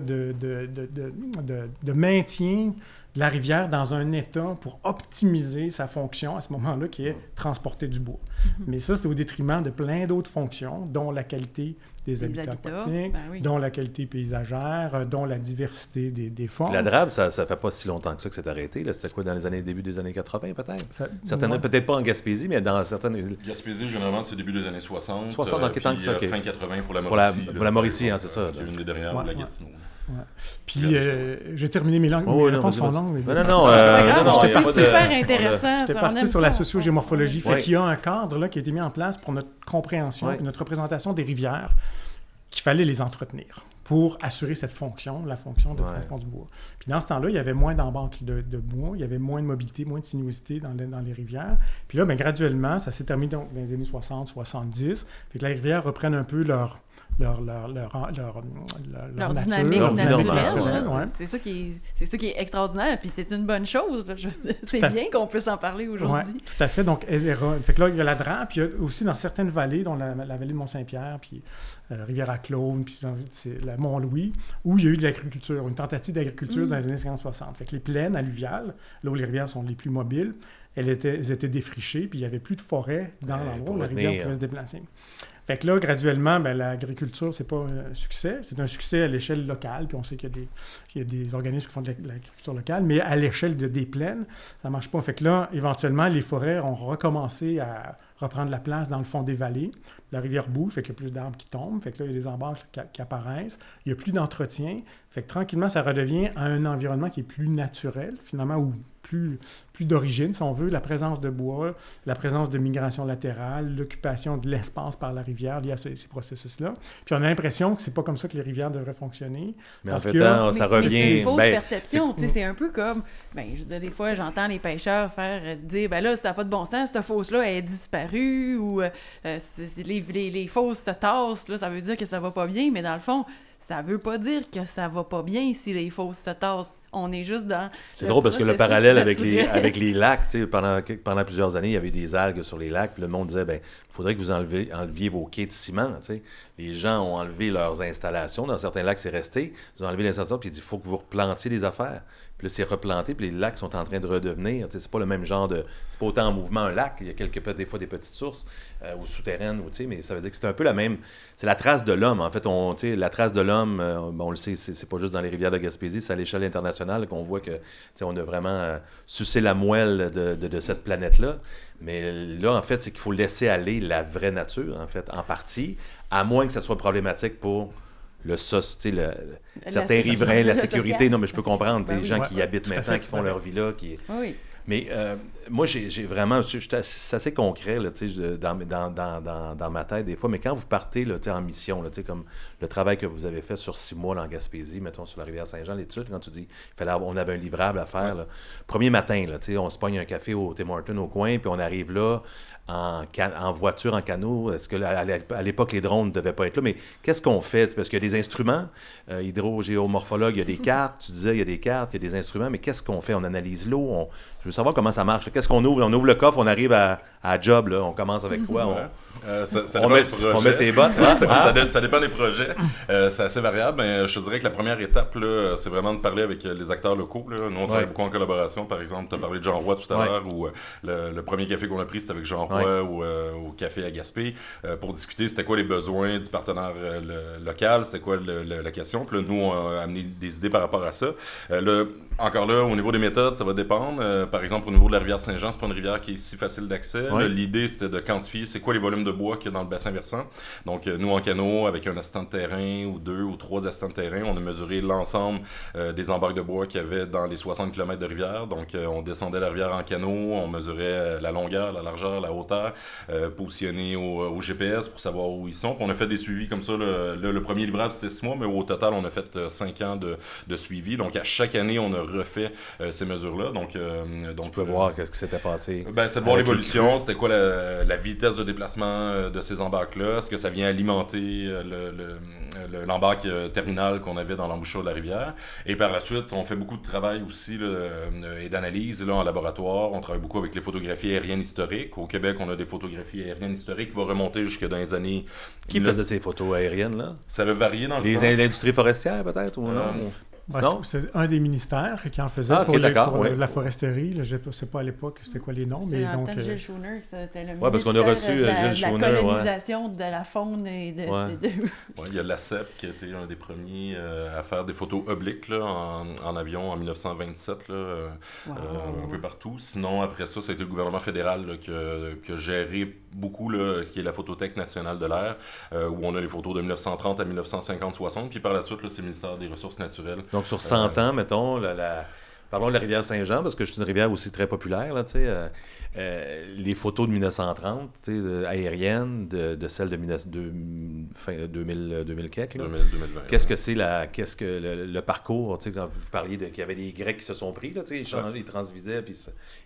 maintien de la rivière dans un état pour optimiser sa fonction à ce moment-là, qui est transporter du bois. Mais ça, c'est au détriment de plein d'autres fonctions, dont la qualité des habitats aquatiques, dont la qualité paysagère, dont la diversité des formes. La drave, ça fait pas si longtemps que ça s'est arrêté. C'était quoi, dans les début des années 80, peut-être? Peut-être pas en Gaspésie, mais dans certaines... Gaspésie, généralement, c'est début des années 60. 60, donc tant que ça, fin 80 pour la Mauricie. Pour la Mauricie, c'est ça. C'est une des dernières, la Gatineau. Ouais. Puis, j'ai terminé mes réponses sont longues. C'était super intéressant. J'étais parti sur la sociogéomorphologie. Fait qu'il y a un cadre là, qui a été mis en place pour notre compréhension et notre représentation des rivières, qu'il fallait les entretenir pour assurer cette fonction, la fonction de transport du bois. Puis dans ce temps-là, il y avait moins d'embarques de bois, il y avait moins de mobilité, moins de sinuosité dans les rivières. Puis là, graduellement, ça s'est terminé dans les années 60-70. Fait que les rivières reprennent un peu leur dynamique naturelle. Ouais. C'est ça qui est extraordinaire, puis c'est une bonne chose. C'est bien qu'on puisse en parler aujourd'hui. Oui, tout à fait. Donc, fait que là, il y a la drave, puis il y a aussi dans certaines vallées, dont la vallée de Mont-Saint-Pierre, puis Rivière-à-Claude, puis la Mont-Louis, où il y a eu de l'agriculture, une tentative d'agriculture dans les années 50-60. Fait que les plaines alluviales, là où les rivières sont les plus mobiles, elles étaient défrichées, puis il n'y avait plus de forêt dans l'endroit où la rivière pouvait se déplacer. Fait que là, graduellement, l'agriculture, c'est pas un succès. C'est un succès à l'échelle locale. Puis on sait qu'il y a des organismes qui font de l'agriculture locale, mais à l'échelle des plaines, ça marche pas. Fait que là, éventuellement, les forêts ont recommencé à reprendre la place dans le fond des vallées. La rivière bouge, fait qu'il y a plus d'arbres qui tombent. Fait que là, il y a des embarques qui apparaissent. Il n'y a plus d'entretien. Fait que tranquillement, ça redevient un environnement qui est plus naturel, finalement, ou plus d'origine, si on veut, la présence de bois, la présence de migration latérale, l'occupation de l'espace par la rivière liée à ces processus-là. Puis on a l'impression que c'est pas comme ça que les rivières devraient fonctionner. Mais en fait, ça revient... C'est une fausse perception. C'est un peu comme... je veux dire, des fois, j'entends les pêcheurs dire, là, ça n'a pas de bon sens, cette fosse-là, elle est disparue, ou les fosses se tassent, là, ça veut dire que ça va pas bien, mais dans le fond, ça veut pas dire que ça va pas bien si les fosses se tassent. On est juste dans... C'est drôle parce que le parallèle avec les lacs, pendant plusieurs années, il y avait des algues sur les lacs, puis le monde disait, il faudrait que vous enleviez vos quais de ciment. T'sais. Les gens ont enlevé leurs installations. Dans certains lacs, c'est resté. Ils ont enlevé les installations, puis ils disent, il faut que vous replantiez des affaires. Puis là, c'est replanté, puis les lacs sont en train de redevenir. C'est pas le même genre de... C'est pas autant en mouvement un lac. Il y a des fois des petites sources ou souterraines, mais ça veut dire que c'est un peu la même... C'est la trace de l'homme. En fait, la trace de l'homme, on le sait, c'est pas juste dans les rivières de Gaspésie, c'est à l'échelle internationale qu'on voit que on a vraiment sucé la moelle de cette planète-là. Mais là, en fait, c'est qu'il faut laisser aller la vraie nature, en fait, en partie, à moins que ça soit problématique pour... certains riverains, la sécurité. Non, mais je peux comprendre des gens qui y habitent maintenant, qui font leur vie là. Oui. Mais moi, j'ai vraiment... C'est assez concret là, dans ma tête des fois, mais quand vous partez là, en mission, là, comme le travail que vous avez fait sur 6 mois là, en Gaspésie, mettons sur la rivière Saint-Jean, l'étude, quand tu dis on avait un livrable à faire, là, premier matin, là, on se pogne un café au Tim Hortons au coin, puis on arrive là en voiture, en canot. Est-ce que à l'époque, les drones ne devaient pas être là? Mais qu'est-ce qu'on fait? Parce qu'il y a des instruments, hydrogéomorphologue, il y a des cartes, tu disais, il y a des cartes, il y a des instruments, mais qu'est-ce qu'on fait? On analyse l'eau, je veux savoir comment ça marche. Qu'est-ce qu'on ouvre? On ouvre le coffre, on arrive à job, là. On commence avec quoi? On met ses bottes. Ça dépend des projets. C'est assez variable, mais je te dirais que la première étape, là, c'est vraiment de parler avec les acteurs locaux. Là. Nous, on travaille beaucoup en collaboration. Par exemple, tu as parlé de Jean Roy tout à l'heure, ou le premier café qu'on a pris, c'était avec Jean Roy au café à Gaspé, pour discuter c'était quoi les besoins du partenaire local, c'était quoi la question. Puis là, nous, on a amené des idées par rapport à ça. Encore là, au niveau des méthodes, ça va dépendre. Par exemple, au niveau de la rivière Saint-Jean, c'est pas une rivière qui est si facile d'accès. L'idée, c'était de quantifier c'est quoi les volumes de bois qu'il y a dans le bassin versant. Donc, nous, en canot, avec un assistant de terrain ou 2 ou 3 assistants de terrain, on a mesuré l'ensemble des embarques de bois qu'il y avait dans les 60 km de rivière. Donc, on descendait la rivière en canot, on mesurait la longueur, la largeur, la hauteur, positionné au GPS pour savoir où ils sont. Puis on a fait des suivis comme ça. Le premier livrable, c'était 6 mois, mais au total, on a fait 5 ans de suivi. Donc, à chaque année, on a refait ces mesures-là. Donc tu peux voir qu'est-ce qui s'était passé. C'est de voir l'évolution. C'était quoi la vitesse de déplacement de ces embarques-là? Est-ce que ça vient alimenter l'embarque terminale qu'on avait dans l'embouchure de la rivière? Et par la suite, on fait beaucoup de travail aussi et d'analyse en laboratoire. On travaille beaucoup avec les photographies aériennes historiques. Au Québec, on a des photographies aériennes historiques qui vont remonter jusque dans les années... Qui faisait ces photos aériennes-là? Ça a varié dans le temps. L'industrie forestière, peut-être, ou non? Non? C'est un des ministères qui en faisait pour la foresterie. Je ne sais pas à l'époque c'était quoi les noms. C'est Antoine Gilles Schooner, c'était le parce qu'on a reçu Gilles Schooner. La colonisation de la faune et de... Il y a l'ACEP qui a été un des premiers à faire des photos obliques là, en avion en 1927, là, un peu partout. Sinon, après ça, ça a été le gouvernement fédéral là, qui a géré beaucoup, là, qui est la Photothèque nationale de l'air, où on a les photos de 1930 à 1950-60. Puis par la suite, là, c'est le ministère des Ressources naturelles. Donc, sur 100 ans, mettons, parlons de la rivière Saint-Jean, parce que c'est une rivière aussi très populaire, là, les photos de 1930, aériennes, de celles de 2000 quelques. 2020. Qu'est-ce que c'est le parcours, quand vous parliez qu'il y avait des Grecs qui se sont pris, là, ils transvidaient, puis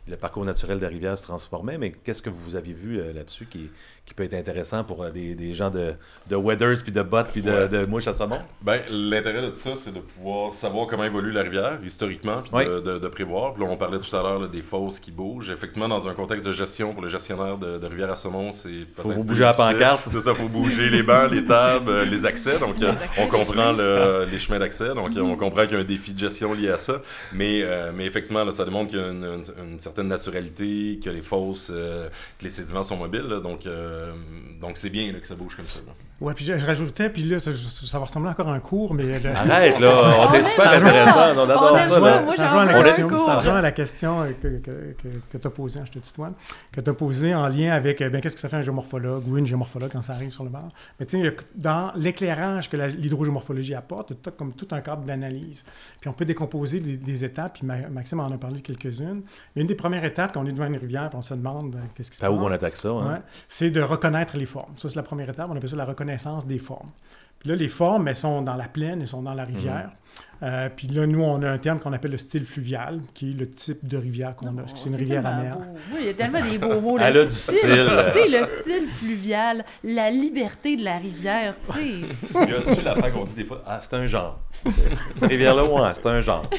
le parcours naturel de la rivière se transformait, mais qu'est-ce que vous avez vu là-dessus qui peut être intéressant pour des gens de Weathers, puis de bottes, puis de mouches à saumon? L'intérêt de ça, c'est de pouvoir savoir comment évolue la rivière, historiquement, puis de prévoir. Puis là, on parlait tout à l'heure des fosses qui bougent. Effectivement, dans un contexte de gestion, pour le gestionnaire de rivière à saumon, c'est peut-être faut bouger la pancarte. C'est ça, il faut bouger les bancs, les tables, les accès. Donc, on comprend les chemins d'accès. Donc, on comprend qu'il y a un défi de gestion lié à ça. Mais effectivement, là, ça démontre qu'il y a une certaine naturalité, que les fosses, que les sédiments sont mobiles. Là. Donc, c'est bien là, que ça bouge comme ça. Là. Ouais, puis je rajoutais, puis là, ça va ressembler encore à un cours, mais... Arrête, là! On est super intéressant, on adore ça, là! Ça rejoint à la question que tu as posée, je te tutoie, que tu as posée en lien avec, qu'est-ce que ça fait un géomorphologue ou une géomorphologue quand ça arrive sur le bord? Mais tu sais, dans l'éclairage que l'hydrogéomorphologie apporte, tu as comme tout un cadre d'analyse. Puis on peut décomposer des étapes, puis Maxime en a parlé quelques-unes. Mais une des premières étapes, quand on est devant une rivière, puis on se demande qu'est-ce qui se passe. Où on attaque ça, hein? C'est de reconnaître les formes. Ça, c'est la première étape, on appelle ça la reconnaissance des formes. Puis là, les formes, elles sont dans la plaine, elles sont dans la rivière. Puis là, nous, on a un terme qu'on appelle le style fluvial, qui est le type de rivière qu'on a. C'est une rivière amère. Oui, il y a tellement des beaux mots. Elle a du style. Tu sais, le style fluvial, la liberté de la rivière, tu sais. Il y a dessus l'affaire qu'on dit des fois, c'est un genre. Cette rivière-là, ouais, c'est un genre.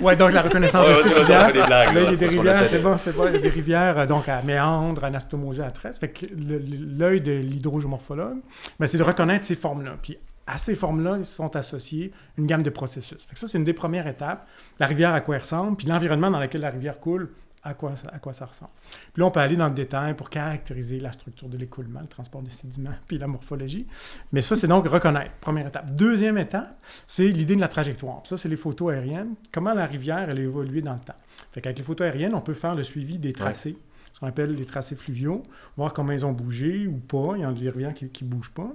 Oui, donc la reconnaissance de style fluvial. Là, il y a des rivières, c'est bon. Il y a des rivières donc à méandre, à anastomosée, à tresse. Fait que l'œil de l'hydrogéomorphologue, c'est de reconnaître ces formes-là. Puis à ces formes-là, ils sont associés une gamme de processus. Fait que ça, c'est une des premières étapes. La rivière, à quoi elle ressemble, puis l'environnement dans lequel la rivière coule, à quoi ça ressemble. Puis là, on peut aller dans le détail pour caractériser la structure de l'écoulement, le transport des sédiments, puis la morphologie. Mais ça, c'est donc reconnaître, première étape. Deuxième étape, c'est l'idée de la trajectoire. Puis ça, c'est les photos aériennes. Comment la rivière, elle a évolué dans le temps. Fait qu'avec les photos aériennes, on peut faire le suivi des tracés, ce qu'on appelle les tracés fluviaux, voir comment ils ont bougé ou pas. Il y a des rivières qui ne bougent pas.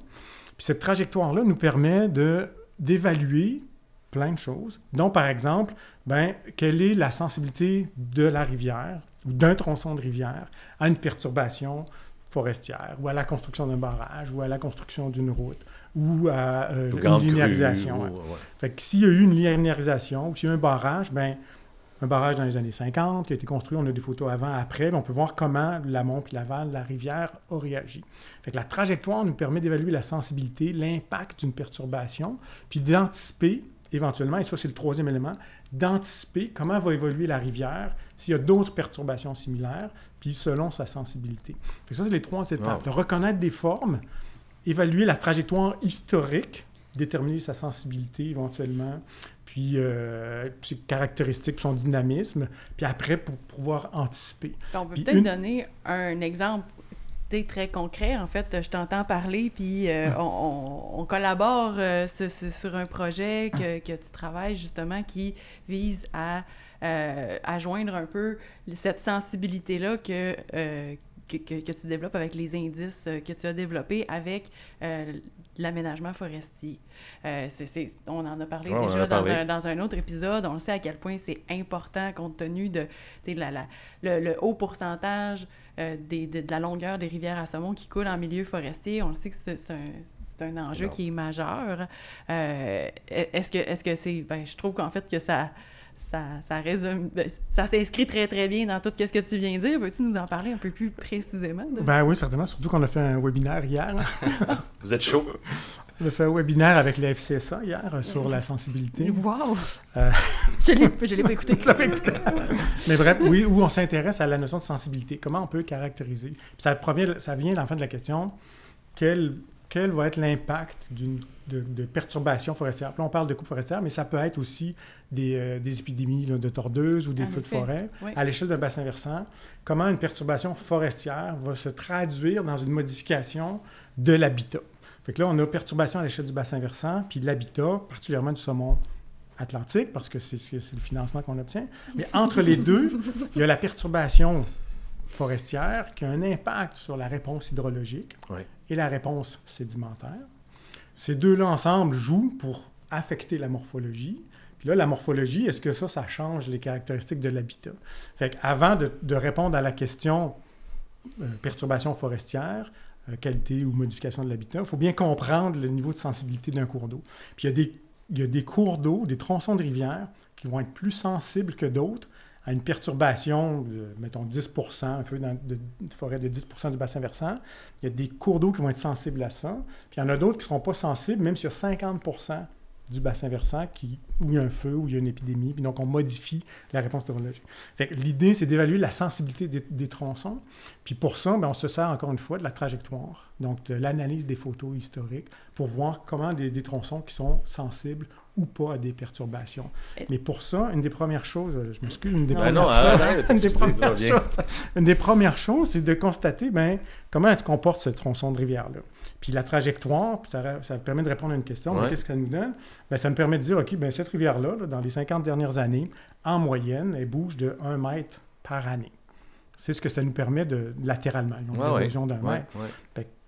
Puis cette trajectoire-là nous permet d'évaluer plein de choses, dont par exemple, quelle est la sensibilité de la rivière ou d'un tronçon de rivière à une perturbation forestière ou à la construction d'un barrage ou à la construction d'une route ou à une linéarisation. Fait que s'il y a eu une linéarisation ou s'il y a eu un barrage, un barrage dans les années 50 qui a été construit, on a des photos avant, après, on peut voir comment l'amont puis l'aval, la rivière, a réagi. Fait que la trajectoire nous permet d'évaluer la sensibilité, l'impact d'une perturbation, puis d'anticiper éventuellement, et ça c'est le troisième élément, d'anticiper comment va évoluer la rivière s'il y a d'autres perturbations similaires, puis selon sa sensibilité. Fait que ça, c'est les trois étapes. Wow. Reconnaître des formes, évaluer la trajectoire historique, déterminer sa sensibilité éventuellement, puis ses caractéristiques, son dynamisme, puis après, pour pouvoir anticiper. On peut peut-être donner un exemple très concret. En fait, je t'entends parler, puis on collabore sur un projet que tu travailles justement qui vise à joindre un peu cette sensibilité-là que tu développes avec les indices que tu as développés avec l'aménagement forestier. On en a parlé déjà dans un autre épisode. On sait à quel point c'est important compte tenu de le haut pourcentage de la longueur des rivières à saumon qui coulent en milieu forestier. On le sait que c'est un enjeu qui est majeur. Est-ce que c'est... je trouve qu'en fait que ça résume... ça s'inscrit très, très bien dans tout ce que tu viens de dire. Veux-tu nous en parler un peu plus précisément? Oui, certainement. Surtout qu'on a fait un webinaire hier. Vous êtes chaud. On a fait un webinaire avec la FCSA hier sur la sensibilité. Wow! Je l'ai pas écouté. Mais bref, oui, où on s'intéresse à la notion de sensibilité. Comment on peut caractériser? Puis ça vient en fait de la question, quel va être l'impact de perturbations forestières? Puis là, on parle de coupes forestières, mais ça peut être aussi des épidémies de tordeuses ou des feux de forêt. Oui. À l'échelle d'un bassin versant, comment une perturbation forestière va se traduire dans une modification de l'habitat? Fait que là, on a perturbation à l'échelle du bassin versant, puis l'habitat, particulièrement du saumon atlantique, parce que c'est le financement qu'on obtient. Mais entre les deux, il y a la perturbation forestière qui a un impact sur la réponse hydrologique et la réponse sédimentaire. Ces deux-là ensemble jouent pour affecter la morphologie. Puis là, la morphologie, est-ce que ça change les caractéristiques de l'habitat? Fait qu'avant de répondre à la question perturbation forestière, qualité ou modification de l'habitat, il faut bien comprendre le niveau de sensibilité d'un cours d'eau. Puis il y a des cours d'eau, des tronçons de rivière qui vont être plus sensibles que d'autres à une perturbation de, mettons, 10%, un peu de forêt de 10% du bassin versant. Il y a des cours d'eau qui vont être sensibles à ça. Puis il y en a d'autres qui ne seront pas sensibles, même s'il y a 50% du bassin versant où il y a un feu, où il y a une épidémie, puis donc on modifie la réponse hydrologique. Fait que l'idée, c'est d'évaluer la sensibilité des tronçons. Puis pour ça, on se sert encore une fois de la trajectoire, donc de l'analyse des photos historiques, pour voir comment des tronçons qui sont sensibles ou pas à des perturbations. Mais pour ça, une des premières choses, je m'excuse, une des premières choses, c'est de constater comment est-ce qu'on porte ce tronçon de rivière-là. Puis la trajectoire, ça permet de répondre à une question. Qu'est-ce que ça nous donne? Ça me permet de dire, OK, cette rivière-là, dans les 50 dernières années, en moyenne, elle bouge de 1 mètre par année. C'est ce que ça nous permet latéralement. Ils ont une érosion d'1 mètre.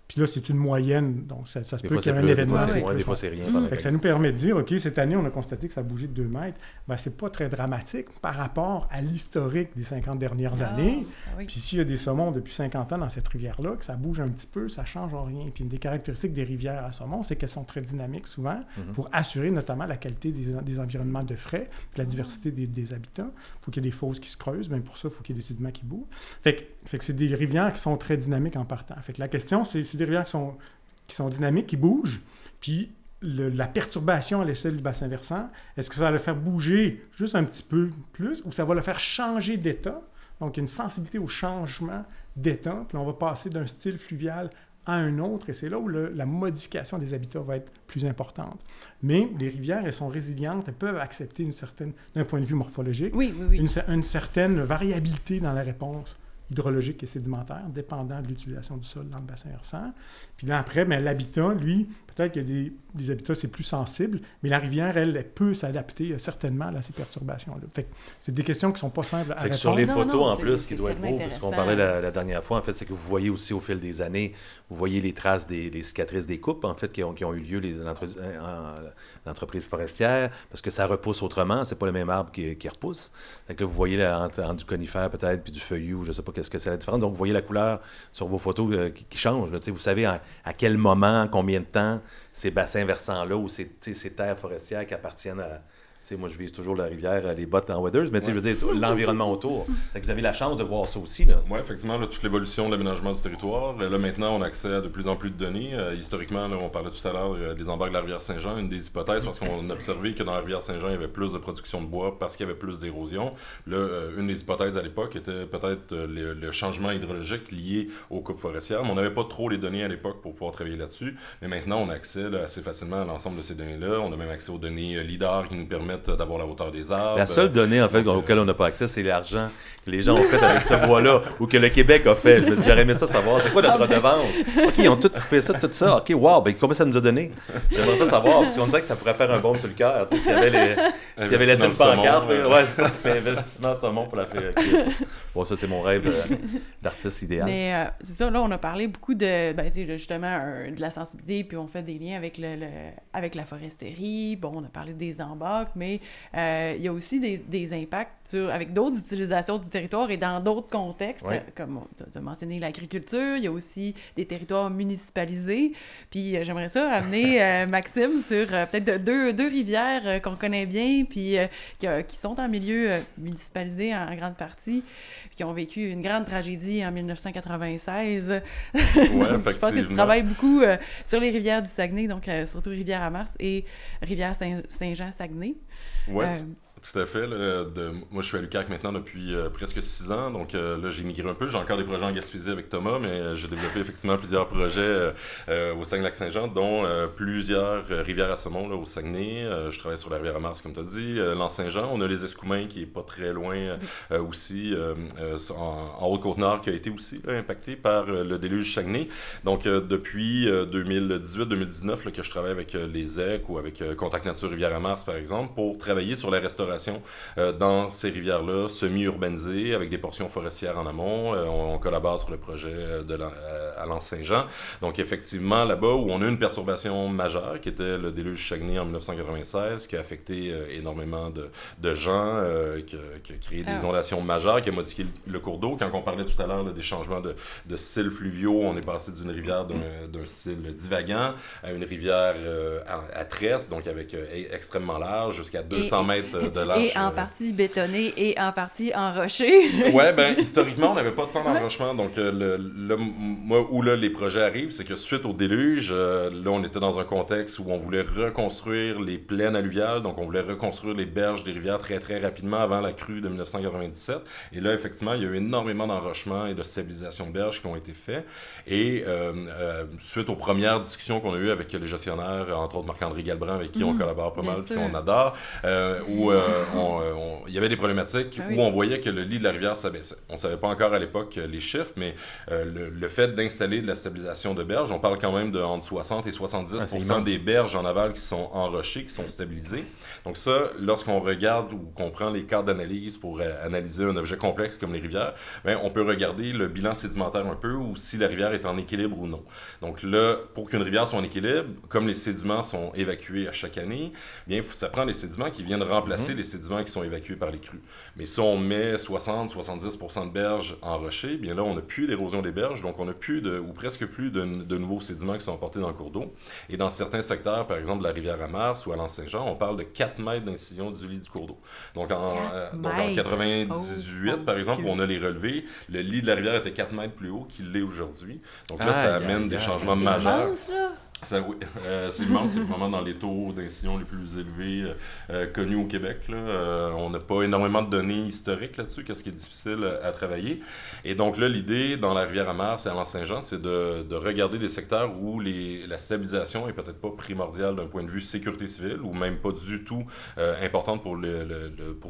Puis là, c'est une moyenne, donc ça se peut qu'il y ait un plus, événement. Des fois, c'est rien. Fait que ça nous permet de dire, OK, cette année, on a constaté que ça a bougé de 2 mètres. Ben, c'est pas très dramatique par rapport à l'historique des 50 dernières années. Oui. Puis s'il y a des saumons depuis 50 ans dans cette rivière-là, que ça bouge un petit peu, ça change en rien. Puis une des caractéristiques des rivières à saumon, c'est qu'elles sont très dynamiques souvent pour assurer notamment la qualité des environnements de frais, la diversité des habitats. Il faut qu'il y ait des fosses qui se creusent, bien pour ça, il faut qu'il y ait des sédiments qui bougent. Fait que c'est des rivières qui sont très dynamiques en partant. Fait que la question, c'est des rivières qui sont dynamiques, qui bougent, puis la perturbation à l'échelle du bassin versant, est-ce que ça va le faire bouger juste un petit peu plus ou ça va le faire changer d'état? Donc, il y a une sensibilité au changement d'état, puis on va passer d'un style fluvial à un autre, et c'est là où la modification des habitats va être plus importante. Mais les rivières, elles sont résilientes, elles peuvent accepter d'un point de vue morphologique, une certaine variabilité dans la réponse hydrologique et sédimentaire, dépendant de l'utilisation du sol dans le bassin versant. Puis là, après, bien, l'habitat, lui, peut-être que des habitats, c'est plus sensible, mais la rivière, elle peut s'adapter certainement à ces perturbations-là. Fait que c'est des questions qui ne sont pas simples à répondre. Sur les photos, en plus, ce qui doit être beau, parce qu'on parlait la dernière fois, en fait, c'est que vous voyez aussi au fil des années, vous voyez les traces des cicatrices des coupes, en fait, qui ont eu lieu l'entreprise forestière, parce que ça repousse autrement, c'est pas le même arbre qui repousse. Fait que là, vous voyez entre du conifère peut-être, puis du feuillu, ou je sais pas qu'est-ce que c'est la différence. Donc, vous voyez la couleur sur vos photos qui change. Là. Vous savez à quel moment, combien de temps ces bassins versants-là ou ces terres forestières qui appartiennent à... moi, je vise toujours la rivière, les bottes en Weathers, mais je veux dire, l'environnement autour. Fait que vous avez la chance de voir ça aussi. Oui, effectivement, là, toute l'évolution de l'aménagement du territoire. Là, maintenant, on a accès à de plus en plus de données. Historiquement, là, on parlait tout à l'heure des embarques de la rivière Saint-Jean, une des hypothèses, parce qu'on a observé que dans la rivière Saint-Jean, il y avait plus de production de bois parce qu'il y avait plus d'érosion. Là, une des hypothèses à l'époque était peut-être le changement hydrologique lié aux coupes forestières, mais on n'avait pas trop les données à l'époque pour pouvoir travailler là-dessus. Mais maintenant, on a accès assez facilement à l'ensemble de ces données-là. On a même accès aux données LIDAR qui nous permettent d'avoir la hauteur des arbres. La seule donnée, en fait, auquel on n'a pas accès, c'est l'argent que les gens ont fait avec ce bois-là ou que le Québec a fait. J'aurais aimé ça savoir. C'est quoi notre redevance? OK, ils ont tout coupé ça, tout ça. OK, wow, ben combien ça nous a donné? J'aimerais ça savoir, parce qu'on dirait que ça pourrait faire un baume sur le cœur. S'il y avait laissé une pancarte, ouais, c'est ça, investissement saumon pour la faire. Bon, ça, c'est mon rêve d'artiste idéal. Mais c'est ça, là, on a parlé beaucoup de, justement, de la sensibilité, puis on fait des liens avec avec la foresterie. Bon, on a parlé des embarques, mais il y a aussi des impacts avec d'autres utilisations du territoire et dans d'autres contextes, comme tu as mentionné l'agriculture, il y a aussi des territoires municipalisés. Puis j'aimerais ça ramener Maxime sur peut-être deux rivières qu'on connaît bien, puis qui sont en milieu municipalisé en grande partie, puis qui ont vécu une grande tragédie en 1996. Je pense que tu travailles beaucoup sur les rivières du Saguenay, donc surtout Rivière-à-Mars et Rivière-Saint-Jean-Saguenay. Oui, tout à fait. Moi, je suis à l'UQAC maintenant depuis presque 6 ans, donc là, j'ai migré un peu. J'ai encore des projets en Gaspésie avec Thomas, mais j'ai développé effectivement plusieurs projets au Saguenay-Lac-Saint-Jean, dont plusieurs rivières à saumon là, au Saguenay. Je travaille sur la rivière à Mars, comme tu as dit. L'Anse-Saint-Jean, on a les Escoumins qui est pas très loin aussi, en Haute-Côte-Nord, qui a été aussi impacté par le déluge Saguenay. Donc, depuis 2018-2019, que je travaille avec les ZEC ou avec Contact Nature Rivière à Mars, par exemple, pour travailler sur la restauration dans ces rivières-là, semi-urbanisées, avec des portions forestières en amont. On collabore sur le projet à l'Anse-Saint-Jean. Donc, effectivement, là-bas, où on a une perturbation majeure, qui était le déluge Saguenay en 1996, qui a affecté énormément de gens, qui a créé des inondations majeures, qui a modifié le cours d'eau. Quand on parlait tout à l'heure des changements de styles fluviaux, on est passé d'une rivière d'un style divagant à une rivière à tresse, donc avec extrêmement large, jusqu'à 200 mètres de large. Et en partie bétonné et en partie enroché. Oui, bien, historiquement, on n'avait pas tant d'enrochement. Donc, moi, où là, les projets arrivent, c'est que suite au déluge, là, on était dans un contexte où on voulait reconstruire les plaines alluviales. Donc, on voulait reconstruire les berges des rivières très, très rapidement avant la crue de 1997. Et là, effectivement, il y a eu énormément d'enrochements et de stabilisation de berges qui ont été faits. Et suite aux premières discussions qu'on a eues avec les gestionnaires, entre autres Marc-André Galbran, avec qui on collabore pas mal, puis qu'on adore, où il y avait des problématiques où on voyait que le lit de la rivière s'abaissait. On ne savait pas encore à l'époque les chiffres, mais le fait d'installer de la stabilisation de berges, on parle quand même de entre 60 et 70% des berges en aval qui sont enrochées, qui sont stabilisées. Donc ça, lorsqu'on regarde ou qu'on prend les cartes d'analyse pour analyser un objet complexe comme les rivières, bien, on peut regarder le bilan sédimentaire un peu ou si la rivière est en équilibre ou non. Donc là, pour qu'une rivière soit en équilibre, comme les sédiments sont évacués à chaque année, bien, ça prend les sédiments qui viennent remplacer les sédiments qui sont évacués par les crues. Mais si on met 60-70% de berges enrochées, bien là, on n'a plus d'érosion des berges, donc on n'a plus ou presque plus de nouveaux sédiments qui sont emportés dans le cours d'eau. Et dans certains secteurs, par exemple la rivière Amers ou à l'Anse-Saint-Jean, on parle de 4 mètres d'incision du lit du cours d'eau. Donc en 98, par exemple, où on a les relevés, le lit de la rivière était 4 mètres plus haut qu'il l'est aujourd'hui. Donc là, ça amène des changements majeurs. Oui, c'est immense, c'est vraiment dans les taux d'incision les plus élevés connus au Québec. On n'a pas énormément de données historiques là-dessus, qu'est-ce qui est difficile à travailler. Et donc là, l'idée dans la rivière Amers et à l'Anse-Saint-Jean, c'est de regarder des secteurs où la stabilisation est peut-être pas primordiale d'un point de vue sécurité civile ou même pas du tout importante pour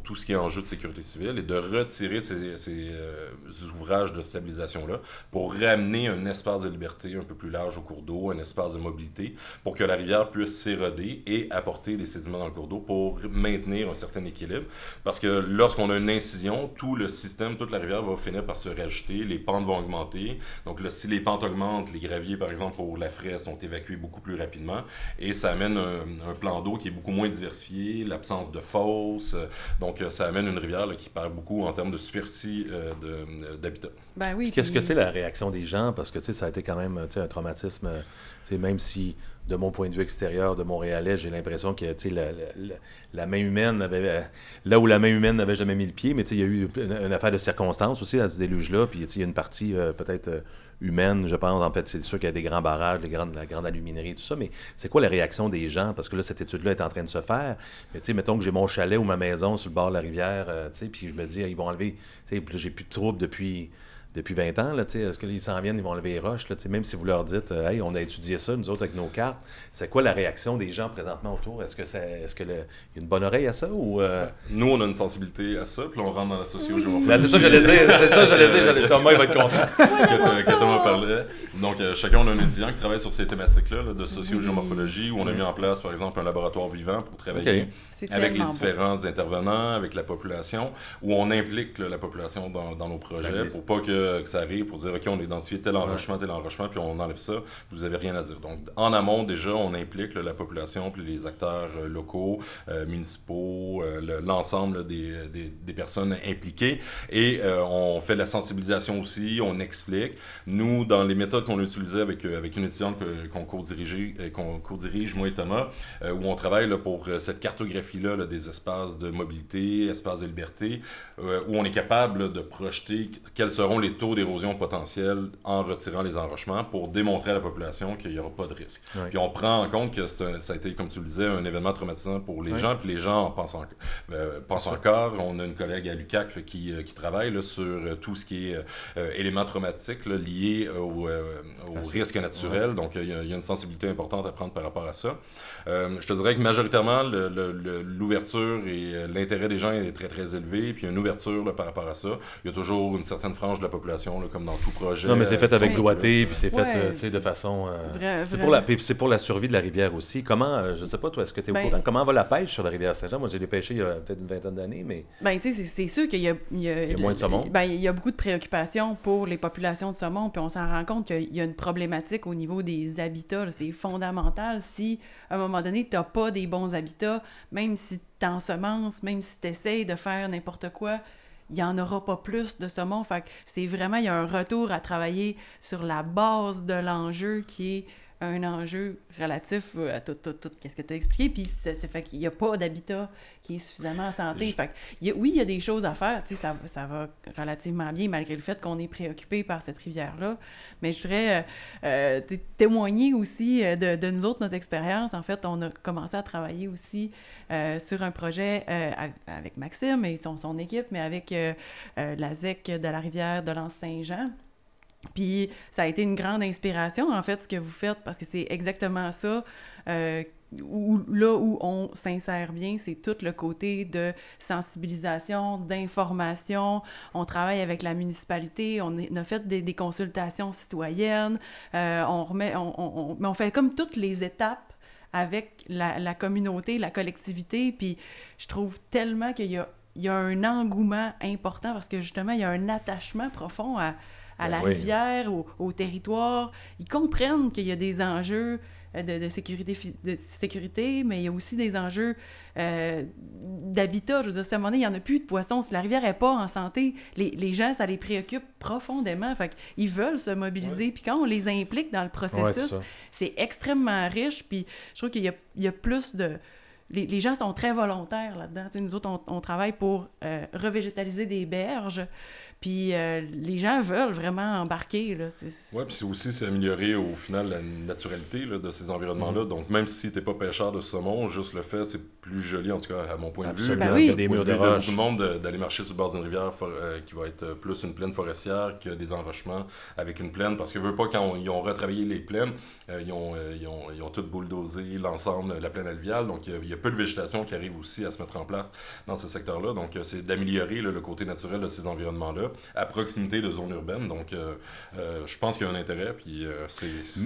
tout ce qui est enjeu de sécurité civile et de retirer ces ouvrages de stabilisation-là pour ramener un espace de liberté un peu plus large au cours d'eau, un espace de mobilité pour que la rivière puisse s'éroder et apporter des sédiments dans le cours d'eau pour maintenir un certain équilibre. Parce que lorsqu'on a une incision, tout le système, toute la rivière va finir par se rajouter, les pentes vont augmenter. Donc là, si les pentes augmentent, les graviers, par exemple, pour la fraie, sont évacués beaucoup plus rapidement et ça amène un plan d'eau qui est beaucoup moins diversifié, l'absence de fosses. Donc ça amène une rivière là, qui perd beaucoup en termes de superficie d'habitat. Ben oui. Qu'est-ce que c'est la réaction des gens? Parce que ça a été quand même un traumatisme, même si, de mon point de vue extérieur, de Montréalais, j'ai l'impression que la main humaine avait... Là où la main humaine n'avait jamais mis le pied, mais il y a eu une affaire de circonstances aussi à ce déluge-là, puis il y a une partie peut-être humaine, je pense. En fait, c'est sûr qu'il y a des grands barrages, la grande aluminerie, tout ça, mais c'est quoi la réaction des gens? Parce que là, cette étude-là est en train de se faire. Mais mettons que j'ai mon chalet ou ma maison sur le bord de la rivière, puis je me dis, ils vont enlever... J'ai plus de troubles depuis 20 ans, là, est-ce qu'ils s'en viennent, ils vont lever les roches, là, même si vous leur dites « Hey, on a étudié ça, nous autres, avec nos cartes », c'est quoi la réaction des gens présentement autour? Est-ce qu'il y a une bonne oreille à ça? Ou Nous, on a une sensibilité à ça, puis là, on rentre dans la socio-géographie. C'est ça que j'allais dire, Thomas, il va être content. que Thomas parlait. Donc, chacun, on a un étudiant qui travaille sur ces thématiques-là de socio-géomorphologie, où on a mis en place, par exemple, un laboratoire vivant pour travailler avec les différents intervenants, avec la population, où on implique la population dans nos projets, pour pas que ça arrive pour dire, OK, on a identifié tel enrochement, puis on enlève ça, puis vous n'avez rien à dire. Donc, en amont, déjà, on implique la population, puis les acteurs locaux, municipaux, l'ensemble des personnes impliquées, et on fait de la sensibilisation aussi, on explique. Nous, dans les méthodes qu'on a utilisées avec une étudiante qu'on co-dirige, moi et Thomas, où on travaille pour cette cartographie-là des espaces de mobilité, espaces de liberté, où on est capable de projeter quels seront les taux d'érosion potentiels en retirant les enrochements pour démontrer à la population qu'il n'y aura pas de risque. Oui. Puis on prend en compte que ça a été, comme tu le disais, un événement traumatisant pour les gens, puis les gens en pensent encore. On a une collègue à l'UQAC qui travaille sur tout ce qui est éléments traumatiques liés au risque naturel. Donc il y a une sensibilité importante à prendre par rapport à ça. Je te dirais que majoritairement, l'ouverture et l'intérêt des gens est très, très élevé, puis il y a une ouverture par rapport à ça. Il y a toujours une certaine frange de la population, comme dans tout projet. Non, mais c'est fait avec doigté, puis c'est fait de façon... c'est pour la survie de la rivière aussi. Comment, je sais pas, toi, est-ce que tu es au courant? Comment va la pêche sur la rivière Saint-Jean? Moi, j'ai pêché il y a peut-être une vingtaine d'années, mais... Ben, tu sais, c'est sûr qu'il y a moins de saumon. Ben, il y a beaucoup de préoccupations pour les populations de saumon, puis on s'en rend compte qu'il y a une problématique au niveau des habitats. C'est fondamental. Si, à un moment donné, tu n'as pas des bons habitats, même si tu ensemences, même si tu essaies de faire n'importe quoi, il n'y en aura pas plus de saumon. Fait que c'est vraiment, il y a un retour à travailler sur la base de l'enjeu qui est un enjeu relatif à tout ce que tu as expliqué, puis ça fait qu'il n'y a pas d'habitat qui est suffisamment en santé. Fait que, oui, il y a des choses à faire, ça va relativement bien, malgré le fait qu'on est préoccupé par cette rivière-là, mais je voudrais témoigner aussi de nous autres, notre expérience. En fait, on a commencé à travailler aussi sur un projet avec Maxime et son équipe, mais avec la ZEC de la rivière de l'Anse-Saint-Jean. Puis ça a été une grande inspiration, en fait, ce que vous faites, parce que c'est exactement ça. là où on s'insère bien, c'est tout le côté de sensibilisation, d'information. On travaille avec la municipalité, on a fait des consultations citoyennes, on fait comme toutes les étapes avec la communauté, la collectivité, puis je trouve tellement qu'il y a un engouement important parce que justement, il y a un attachement profond à la rivière, au territoire. Ils comprennent qu'il y a des enjeux de sécurité, mais il y a aussi des enjeux d'habitat. Je veux dire, à un moment donné, il n'y en a plus de poissons. Si la rivière n'est pas en santé, les gens, ça les préoccupe profondément. Fait qu'ils veulent se mobiliser. Puis quand on les implique dans le processus, c'est extrêmement riche. Puis je trouve qu'il y a plus de... Les gens sont très volontaires là-dedans. T'sais, nous autres, on travaille pour revégétaliser des berges. Puis les gens veulent vraiment embarquer. Oui, puis c'est améliorer au final la naturalité là, de ces environnements-là. Donc même si tu n'es pas pêcheur de saumon, juste le fait, c'est plus joli, en tout cas à mon point de vue. Ben oui. Il y a des murs de roche. Beaucoup de monde d'aller marcher sur le bord d'une rivière qui va être plus une plaine forestière que des enrochements avec une plaine. Parce que veut pas, quand ils ont retravaillé les plaines, ils ont tout bulldozé l'ensemble, la plaine alluviale. Donc il y a peu de végétation qui arrive aussi à se mettre en place dans ce secteur-là. Donc c'est d'améliorer le côté naturel de ces environnements-là à proximité de zones urbaines. Donc, je pense qu'il y a un intérêt. Puis,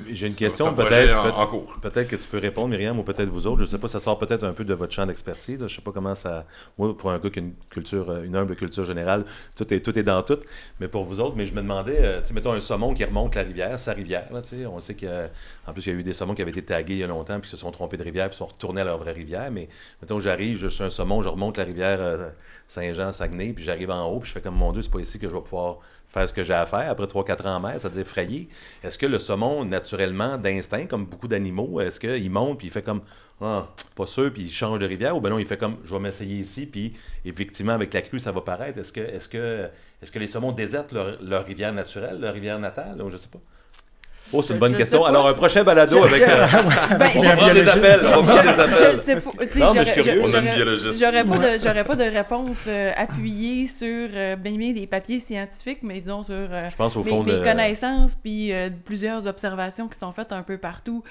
j'ai une question, en cours. Peut-être que tu peux répondre, Myriam, ou peut-être vous autres. Je ne sais pas, ça sort peut-être un peu de votre champ d'expertise. Je ne sais pas comment ça... Moi, pour un gars qui a une humble culture générale, tout est dans tout. Mais pour vous autres, mais je me demandais, mettons un saumon qui remonte la rivière, sa rivière. Là, on sait qu'en plus, il y a eu des saumons qui avaient été tagués il y a longtemps, puis se sont trompés de rivière, puis sont retournés à leur vraie rivière. Mais mettons, j'arrive, je suis un saumon, je remonte la rivière... Saint-Jean, Saguenay, puis j'arrive en haut, puis je fais comme, mon Dieu, c'est pas ici que je vais pouvoir faire ce que j'ai à faire après 3-4 ans en mer, c'est-à-dire frayer. Est-ce que le saumon, naturellement, d'instinct, comme beaucoup d'animaux, est-ce qu'il monte, puis il fait comme, pas sûr, puis il change de rivière, ou ben non, il fait comme, je vais m'essayer ici, puis effectivement, avec la crue, ça va paraître. Est-ce que les saumons désertent leur rivière naturelle, leur rivière natale, ou je sais pas? Oh, c'est une bonne question. Alors, un prochain balado avec... on va prendre des appels. Je sais pas. Non, mais je suis curieux. On a une biologiste. J'aurais pas de réponse appuyée sur bien des papiers scientifiques, mais disons sur mes connaissances, puis plusieurs observations qui sont faites un peu partout.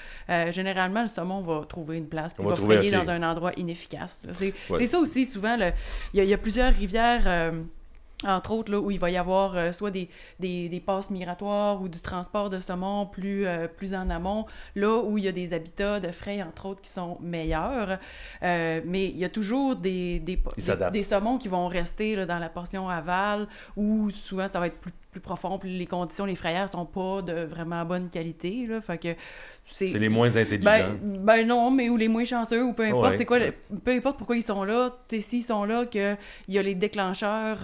Généralement, le saumon va trouver une place, puis va frayer dans un endroit inefficace. C'est ça aussi, souvent. Il y a plusieurs rivières... entre autres, là, où il va y avoir soit des passes migratoires ou du transport de saumon plus en amont, là où il y a des habitats de fraie, entre autres, qui sont meilleurs. Mais il y a toujours des saumons qui vont rester là, dans la portion aval, où souvent ça va être plus profond, puis les conditions, les frayères sont pas de vraiment bonne qualité, là, fait que c'est les moins intelligents. Ben non, mais ou les moins chanceux, ou peu importe, c'est quoi, peu importe pourquoi ils sont là, s'ils sont là, qu'il y a les déclencheurs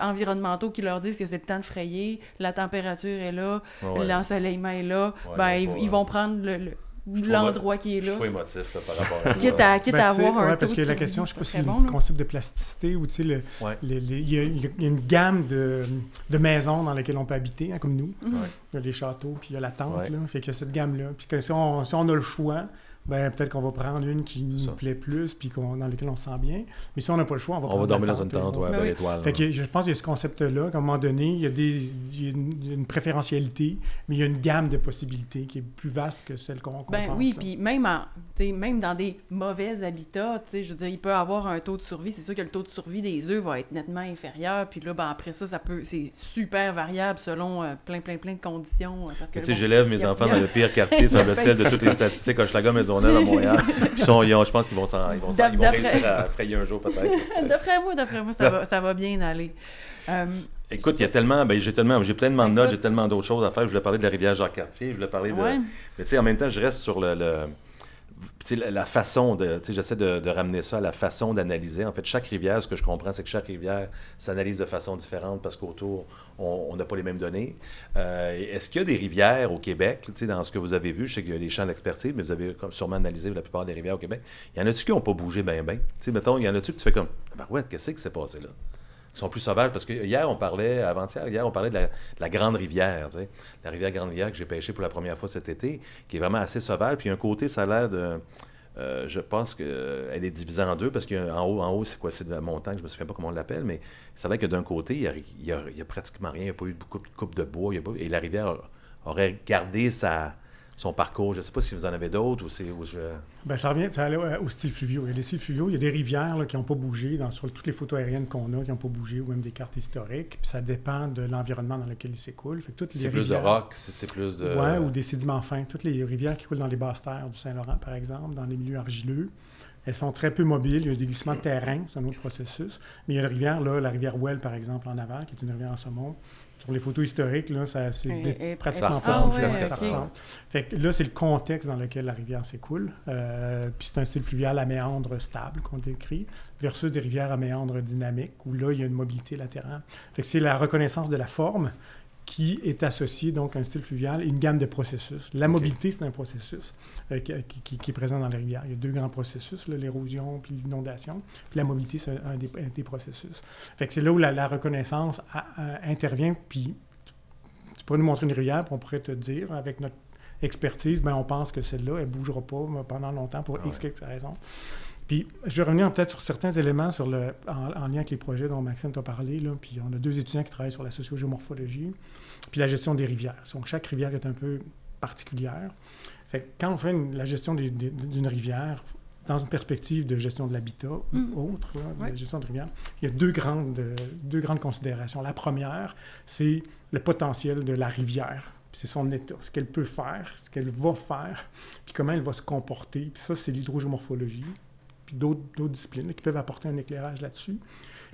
environnementaux qui leur disent que c'est le temps de frayer, la température est là, l'ensoleillement est là, ils vont prendre l'endroit qui est là. Je suis trop émotif là, par rapport à ça. Quitte à avoir un taux parce que la question, je ne sais pas si le concept de plasticité ou tu sais, il y a une gamme de maisons dans lesquelles on peut habiter, hein, comme nous. Il y a les châteaux, puis il y a la tente, là, fait qu'il y a cette gamme-là. Puis que si on a le choix, ben peut-être qu'on va prendre une qui nous plaît plus, puis dans laquelle on se sent bien. Mais si on n'a pas le choix, on va dormir dans une tente, à l'étoile. Fait que je pense qu'il y a ce concept-là, qu'à un moment donné, il y a une préférentialité, mais il y a une gamme de possibilités qui est plus vaste que celle qu'on pense. Oui, puis même dans des mauvais habitats, je veux dire, il peut avoir un taux de survie. C'est sûr que le taux de survie des œufs va être nettement inférieur, puis là, après ça c'est super variable selon plein de conditions. J'élève mes enfants dans le pire quartier, semble-t-il, de toutes les statistiques, Hochelaga, Maisonneuve, à Montréal. Je pense qu'ils vont réussir à frayer un jour, peut-être. D'après moi, ça va bien aller. Écoute, il y a tellement, j'ai plein de notes, j'ai tellement d'autres choses à faire. Je voulais parler de la rivière Jacques-Cartier, je voulais parler de... Mais tu sais, en même temps, je reste sur la façon de... Tu sais, j'essaie de ramener ça à la façon d'analyser. En fait, chaque rivière, ce que je comprends, c'est que chaque rivière s'analyse de façon différente parce qu'autour, on n'a pas les mêmes données. Est-ce qu'il y a des rivières au Québec, tu sais, dans ce que vous avez vu, je sais qu'il y a des champs d'expertise, mais vous avez sûrement analysé la plupart des rivières au Québec. Il y en a-tu qui n'ont pas bougé bien? Tu sais, mettons, il y en a-tu que tu fais comme... ouais, qu'est-ce qui s'est passé là? Ils sont plus sauvages, parce que avant-hier, on parlait de la Grande Rivière, tu sais, la rivière Grande Rivière que j'ai pêchée pour la première fois cet été, qui est vraiment assez sauvage, puis un côté, ça a l'air de... je pense qu'elle est divisée en deux, parce qu'en haut, c'est quoi? C'est de la montagne, je me souviens pas comment on l'appelle, mais ça a l'air que d'un côté, il y a pratiquement rien, il n'y a pas eu beaucoup de coupe de bois, et la rivière aurait gardé son parcours? Je ne sais pas si vous en avez d'autres ou c'est... Bien, ça revient aux styles fluviaux. Il y a des styles fluviaux, il y a des rivières là, qui n'ont pas bougé sur toutes les photos aériennes qu'on a, qui n'ont pas bougé, ou même des cartes historiques. Puis ça dépend de l'environnement dans lequel ils s'écoulent. C'est plus de roc, c'est plus de... Oui, ou des sédiments fins. Toutes les rivières qui coulent dans les basses terres du Saint-Laurent, par exemple, dans les milieux argileux, elles sont très peu mobiles. Il y a des glissements de terrain, c'est un autre processus. Mais il y a la rivière Well, par exemple, en aval, qui est une rivière en saumon. Sur les photos historiques, là, c'est pratiquement ça ressemble. ça ressemble. Fait que là, c'est le contexte dans lequel la rivière s'écoule. Puis c'est un style fluvial à méandre stable qu'on décrit, versus des rivières à méandre dynamique, où là, il y a une mobilité latérale. Fait que c'est la reconnaissance de la forme qui est associée donc à un style fluvial et une gamme de processus. La mobilité, c'est un processus qui est présent dans les rivières. Il y a deux grands processus, l'érosion puis l'inondation. Puis la mobilité, c'est un des processus. Fait que c'est là où la reconnaissance intervient. Puis tu pourrais nous montrer une rivière, puis on pourrait te dire, avec notre expertise, bien, on pense que celle-là, elle ne bougera pas pendant longtemps pour X raisons. Puis, je vais revenir peut-être sur certains éléments en lien avec les projets dont Maxime t'a parlé. Là. Puis, on a 2 étudiants qui travaillent sur la sociogéomorphologie, puis la gestion des rivières. Donc, chaque rivière est un peu particulière. Fait que quand on fait la gestion d'une rivière, dans une perspective de gestion de l'habitat ou autre, la gestion de rivière, il y a deux grandes considérations. La première, c'est le potentiel de la rivière. Puis c'est son état, ce qu'elle peut faire, ce qu'elle va faire, puis comment elle va se comporter. Puis ça, c'est l'hydrogéomorphologie. Puis d'autres disciplines là, qui peuvent apporter un éclairage là-dessus.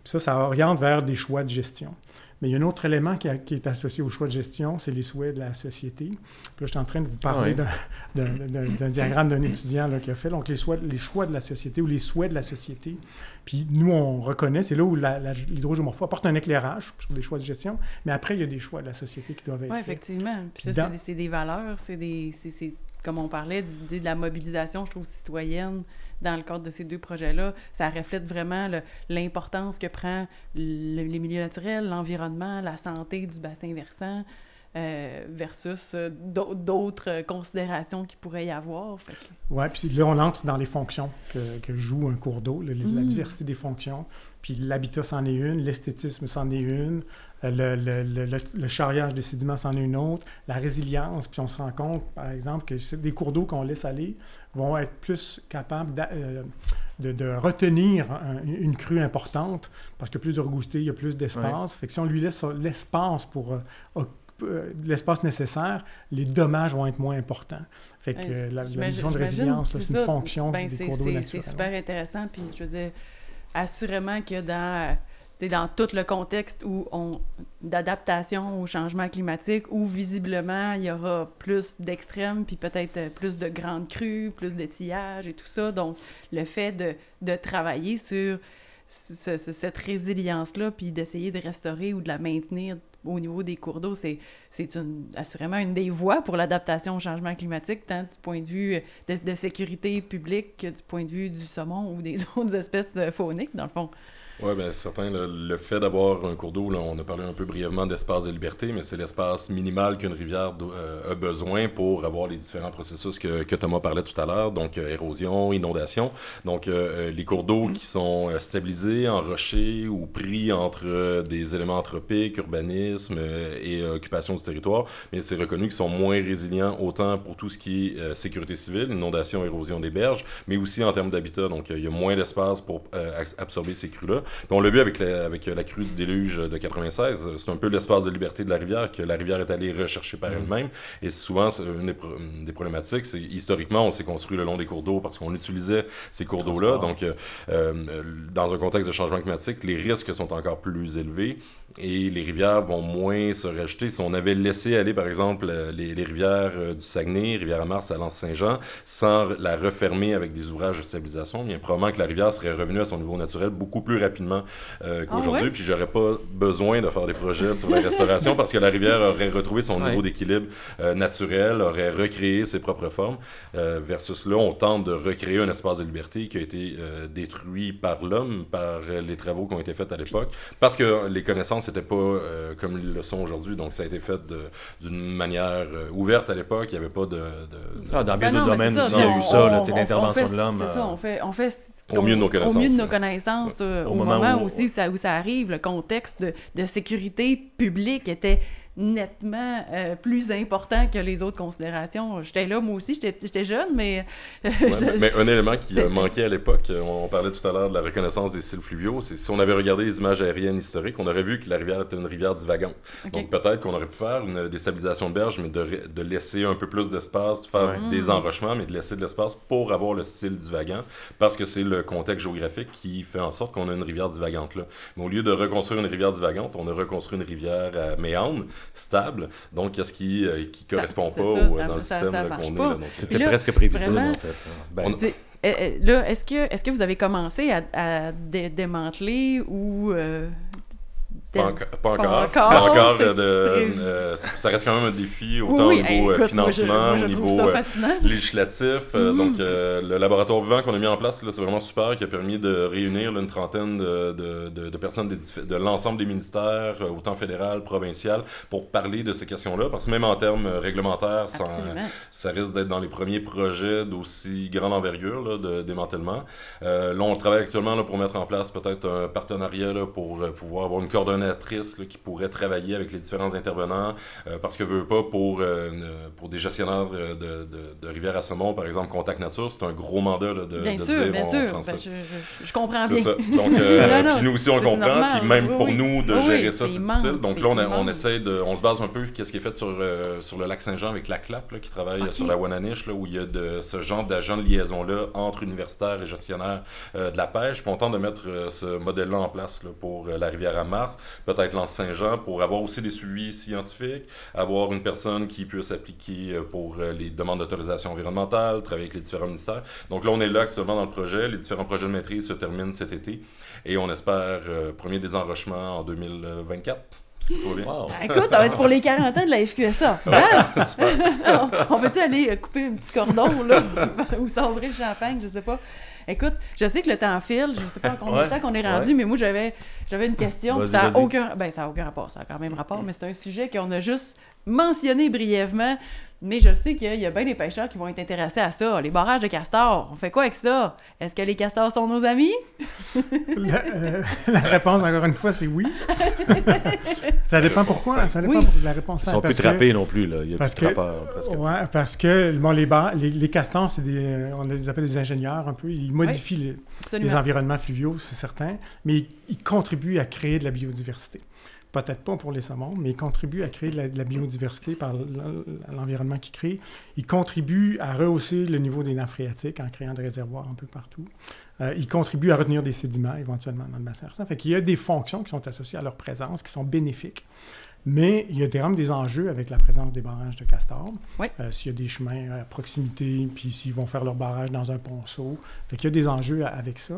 Puis ça oriente vers des choix de gestion. Mais il y a un autre élément qui est associé aux choix de gestion, c'est les souhaits de la société. Puis là, je suis en train de vous parler d'un diagramme d'un étudiant là, qui a fait donc les choix de la société ou les souhaits de la société. Puis nous, on reconnaît, c'est là où l'hydrogéomorpho apporte un éclairage sur des choix de gestion, mais après, il y a des choix de la société qui doivent être faits. Oui, effectivement. Puis ça, c'est des valeurs, c'est comme on parlait, de la mobilisation, je trouve, citoyenne dans le cadre de ces 2 projets-là. Ça reflète vraiment l'importance que prend les milieux naturels, l'environnement, la santé du bassin versant versus d'autres considérations qu'il pourrait y avoir. Oui, puis là, on entre dans les fonctions que joue un cours d'eau, la diversité des fonctions. Puis l'habitat, c'en est une, l'esthétisme, c'en est une, le charriage des sédiments, c'en est une autre, la résilience. Puis on se rend compte, par exemple, que des cours d'eau qu'on laisse aller vont être plus capables de retenir une crue importante parce qu'il y a plus de rugosité, il y a plus d'espace. Fait que si on lui laisse l'espace l'espace nécessaire, les dommages vont être moins importants. Fait que la notion de résilience, c'est une fonction des cours d'eau naturels. C'est super intéressant. Puis je veux dire, assurément que dans tout le contexte d'adaptation au changement climatique, où visiblement il y aura plus d'extrêmes, puis peut-être plus de grandes crues, plus d'étiage et tout ça. Donc, le fait de travailler sur cette résilience-là, puis d'essayer de restaurer ou de la maintenir au niveau des cours d'eau, c'est assurément une des voies pour l'adaptation au changement climatique, tant du point de vue de sécurité publique que du point de vue du saumon ou des autres espèces fauniques, dans le fond. Oui, bien certain. Le fait d'avoir un cours d'eau, là, on a parlé un peu brièvement d'espace de liberté, mais c'est l'espace minimal qu'une rivière a besoin pour avoir les différents processus que Thomas parlait tout à l'heure, donc érosion, inondation. Donc, les cours d'eau qui sont stabilisés, enrochés ou pris entre des éléments anthropiques, urbanisme et occupation du territoire, mais c'est reconnu qu'ils sont moins résilients autant pour tout ce qui est sécurité civile, inondation, érosion des berges, mais aussi en termes d'habitat. Donc, il y a moins d'espace pour absorber ces crues-là. Puis on l'a vu avec la crue du déluge de 96, c'est un peu l'espace de liberté de la rivière que la rivière est allée rechercher par elle-même. Et souvent, une des problématiques, c'est historiquement, on s'est construit le long des cours d'eau parce qu'on utilisait ces cours d'eau-là. Donc, dans un contexte de changement climatique, les risques sont encore plus élevés et les rivières vont moins se rajouter. Si on avait laissé aller, par exemple, les rivières du Saguenay, Rivière-à-Mars, à Lens-Saint-Jean, sans la refermer avec des ouvrages de stabilisation, bien probablement que la rivière serait revenue à son niveau naturel beaucoup plus rapidement qu'aujourd'hui, puis j'aurais pas besoin de faire des projets sur la restauration parce que la rivière aurait retrouvé son niveau d'équilibre naturel, aurait recréé ses propres formes, versus là, on tente de recréer un espace de liberté qui a été détruit par l'homme, par les travaux qui ont été faits à l'époque, parce que les connaissances n'étaient pas comme ils le sont aujourd'hui, donc ça a été fait d'une manière ouverte à l'époque, il n'y avait pas dans bien d'autres domaines, il y a eu ça, l'intervention de l'homme. C'est ça, on fait au mieux de nos connaissances. Au mieux de nos connaissances, au moment où ça arrive, le contexte de sécurité publique était nettement plus important que les autres considérations. J'étais là, moi aussi, j'étais jeune, mais... mais un élément qui manquait à l'époque, on parlait tout à l'heure de la reconnaissance des cils fluviaux, c'est si on avait regardé les images aériennes historiques, on aurait vu que la rivière était une rivière divagante. Okay. Donc peut-être qu'on aurait pu faire une déstabilisation de berge, mais de laisser un peu plus d'espace, de faire des enrochements, mais de laisser de l'espace pour avoir le style divagant, parce que c'est le contexte géographique qui fait en sorte qu'on a une rivière divagante là. Mais au lieu de reconstruire une rivière divagante, on a reconstruit une rivière à méandre, stable, donc qu'est-ce qui correspond pas dans le système qu'on est. C'était presque prévisible, en fait. Là, est-ce que vous avez commencé à démanteler ou... Pas encore. Ça reste quand même un défi, autant au niveau financement, au niveau législatif. Donc, le laboratoire vivant qu'on a mis en place, là, c'est vraiment super, qui a permis de réunir là, une trentaine de personnes de l'ensemble des ministères, autant fédéral, provincial, pour parler de ces questions-là. Parce que même en termes réglementaires, ça risque d'être dans les premiers projets d'aussi grande envergure là, de démantèlement. Là, on travaille actuellement là, pour mettre en place peut-être un partenariat là, pour pouvoir avoir une coordination là, qui pourrait travailler avec les différents intervenants parce que veut pas pour des gestionnaires de rivières à saumon, par exemple Contact Nature, c'est un gros mandat là, bien sûr. Je comprends bien. C'est ça. Donc, puis nous aussi on comprend, normal, puis même pour nous de gérer ça, c'est difficile. Donc là, on essaie on se base un peu qu'est-ce qui est fait sur le lac Saint-Jean avec la CLAP là, qui travaille sur la Wananiche, là, où il y a ce genre d'agent de liaison-là entre universitaires et gestionnaires de la pêche. Puis on tente de mettre ce modèle-là en place là, pour la rivière à Mars, peut-être l'Anse Saint-Jean, pour avoir aussi des suivis scientifiques, avoir une personne qui peut s'appliquer pour les demandes d'autorisation environnementale, travailler avec les différents ministères. Donc là, on est là actuellement dans le projet. Les différents projets de maîtrise se terminent cet été et on espère premier désenrochement en 2024. Wow. Écoute, ça va être pour les 40 ans de la FQSA. Hein? On peut-tu aller couper un petit cordon là, ou sabrer le champagne, je sais pas. Écoute, je sais que le temps file, je sais pas en combien de temps qu'on est rendu, mais moi j'avais une question. Ça n'a aucun rapport, ça a quand même rapport, mais c'est un sujet qu'on a juste mentionné brièvement. Mais je sais qu'il y a bien des pêcheurs qui vont être intéressés à ça. Les barrages de castors, on fait quoi avec ça? Est-ce que les castors sont nos amis? La réponse, encore une fois, c'est oui. Ça dépend pourquoi. Ça dépend la réponse. Ils sont plus trappés non plus, là. Il y a plus de trappeurs, presque. Oui, parce que bon, les castors, on les appelle des ingénieurs un peu. Ils modifient les environnements fluviaux, c'est certain, mais ils contribuent à créer de la biodiversité. Peut-être pas pour les saumons, mais ils contribuent à créer de la biodiversité par l'environnement qu'ils créent. Ils contribuent à rehausser le niveau des nappes phréatiques en créant des réservoirs un peu partout. Ils contribuent à retenir des sédiments éventuellement dans le bassin versant. Fait qu'il y a des fonctions qui sont associées à leur présence, qui sont bénéfiques. Mais il y a quand même des enjeux avec la présence des barrages de castors. Oui. S'il y a des chemins à proximité, puis s'ils vont faire leur barrage dans un ponceau. Fait qu'il y a des enjeux avec ça.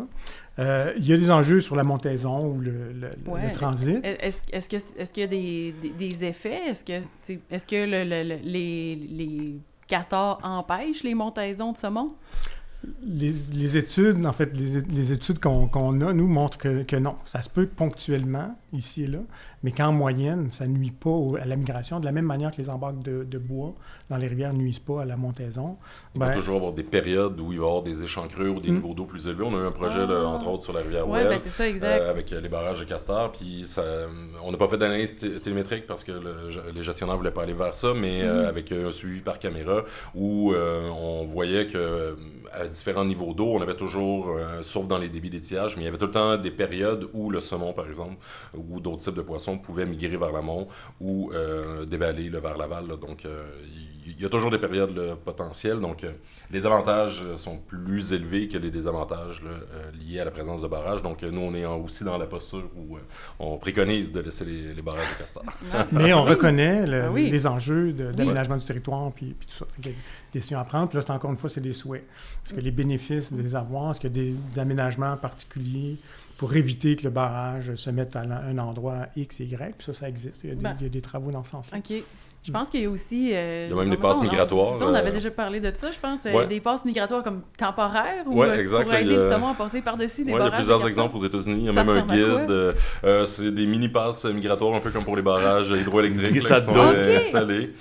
Il y a des enjeux sur la montaison ou le transit. Est-ce qu'il y a des effets? Est-ce que les castors empêchent les montaisons de saumon? Les études, en fait, les études qu'on a, nous, montrent que non. Ça se peut ponctuellement, ici et là, mais qu'en moyenne, ça ne nuit pas à la migration, de la même manière que les embarques de bois dans les rivières ne nuisent pas à la montaison. Il va toujours avoir des périodes où il va y avoir des échancrures ou des niveaux d'eau plus élevés. On a eu un projet, là, entre autres, sur la rivière Ouelle, c'est ça, exact. avec les barrages de castors. Puis on n'a pas fait d'analyse télémétrique parce que les gestionnaires ne voulaient pas aller vers ça, mais avec un suivi par caméra où on voyait que à différents niveaux d'eau, on avait toujours, sauf dans les débits d'étiage, mais il y avait tout le temps des périodes où le saumon, par exemple, ou d'autres types de poissons pouvaient migrer vers l'amont ou dévaler vers l'aval. Donc, il y a toujours des périodes potentielles. Donc, les avantages sont plus élevés que les désavantages liés à la présence de barrages. Donc, nous, on est aussi dans la posture où on préconise de laisser les barrages de castors. Mais on reconnaît les enjeux d'aménagement du territoire puis tout ça. Fait qu'il y a des décisions à prendre. Puis là, encore une fois, c'est des souhaits. Est-ce que les bénéfices de les avoir? Est-ce qu'il y a des aménagements particuliers pour éviter que le barrage se mette à un endroit X et Y? Puis ça existe. Il y a des travaux dans ce sens-là. OK. Je pense qu'il y a aussi... il y a même des passes migratoires. On avait déjà parlé de ça, je pense. Des passes migratoires comme temporaires ou exact, pour aider le saumon à passer par-dessus des barrages. Il y a plusieurs exemples aux États-Unis. Il y a même un guide. C'est des mini-passes migratoires, un peu comme pour les barrages hydroélectriques qui sont installés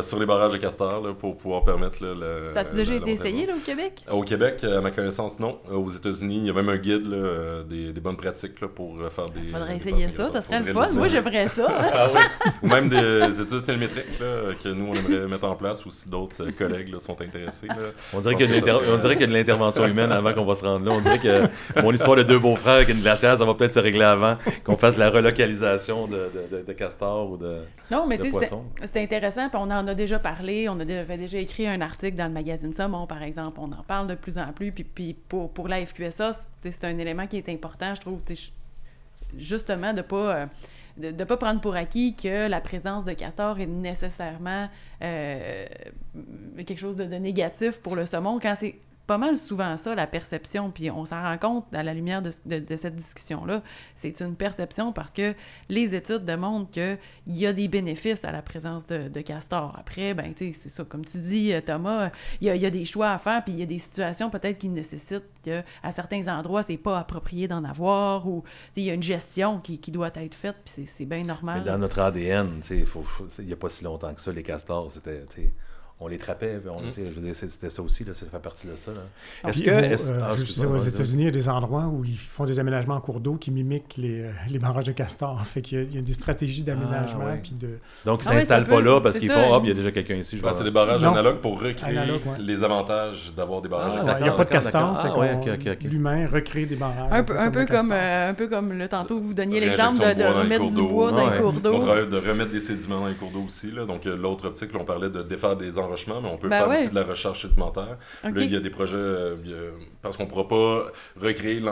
sur les barrages de castors là, pour pouvoir permettre... Ça a-tu déjà été essayé là, au Québec? Au Québec, à ma connaissance, non. Aux États-Unis, il y a même un guide là, des bonnes pratiques là, pour faire des... Il faudrait essayer ça serait le fun. Moi, j'aimerais ça. Ou même des études télémétriques là, que nous, on aimerait mettre en place ou si d'autres collègues là, sont intéressés. Là. On dirait qu'il y a de l'intervention humaine avant qu'on va se rendre là. On dirait que mon histoire de 2 beaux-frères avec une glacière, ça va peut-être se régler avant qu'on fasse la relocalisation de castors ou de Non, mais tu sais, c'était intéressant, puis on en a déjà parlé. On avait déjà écrit un article dans le magazine Saumon, par exemple. On en parle de plus en plus. Puis pour la FQSA, c'est un élément qui est important, je trouve, justement, de pas prendre pour acquis que la présence de castors est nécessairement quelque chose de négatif pour le saumon, quand c'est pas mal souvent ça, la perception, puis on s'en rend compte à la lumière de cette discussion-là. C'est une perception parce que les études démontrent qu'il y a des bénéfices à la présence de castors. Après, ben tu sais, c'est ça, comme tu dis, Thomas, il y a des choix à faire, puis il y a des situations peut-être qui nécessitent qu'à certains endroits, c'est pas approprié d'en avoir, ou il y a une gestion qui doit être faite, puis c'est bien normal. Mais dans notre ADN, il n'y a pas si longtemps que ça, les castors, c'était... On les trappait, je veux dire, c'était ça aussi, là, ça fait partie de ça. Là. Est-ce que... aux États-Unis, il y a des endroits où ils font des aménagements en cours d'eau qui mimiquent les barrages de castors. Fait qu'il y a des stratégies d'aménagement. Puis de... Donc, ils ne s'installent pas là parce qu'ils font « il y a déjà quelqu'un ici. » C'est des barrages analogues pour recréer les avantages d'avoir des barrages de castors. Il n'y a pas de castors, l'humain recrée des barrages. Un peu comme le tantôt, vous donniez l'exemple de remettre du bois dans les cours d'eau. On travaille de remettre des sédiments dans les cours d'eau aussi. Donc, l'autre optique, on parlait de défaire des enrochements, mais on peut faire aussi de la recherche sédimentaire. Là, il y a des projets, parce qu'on ne pourra pas recréer,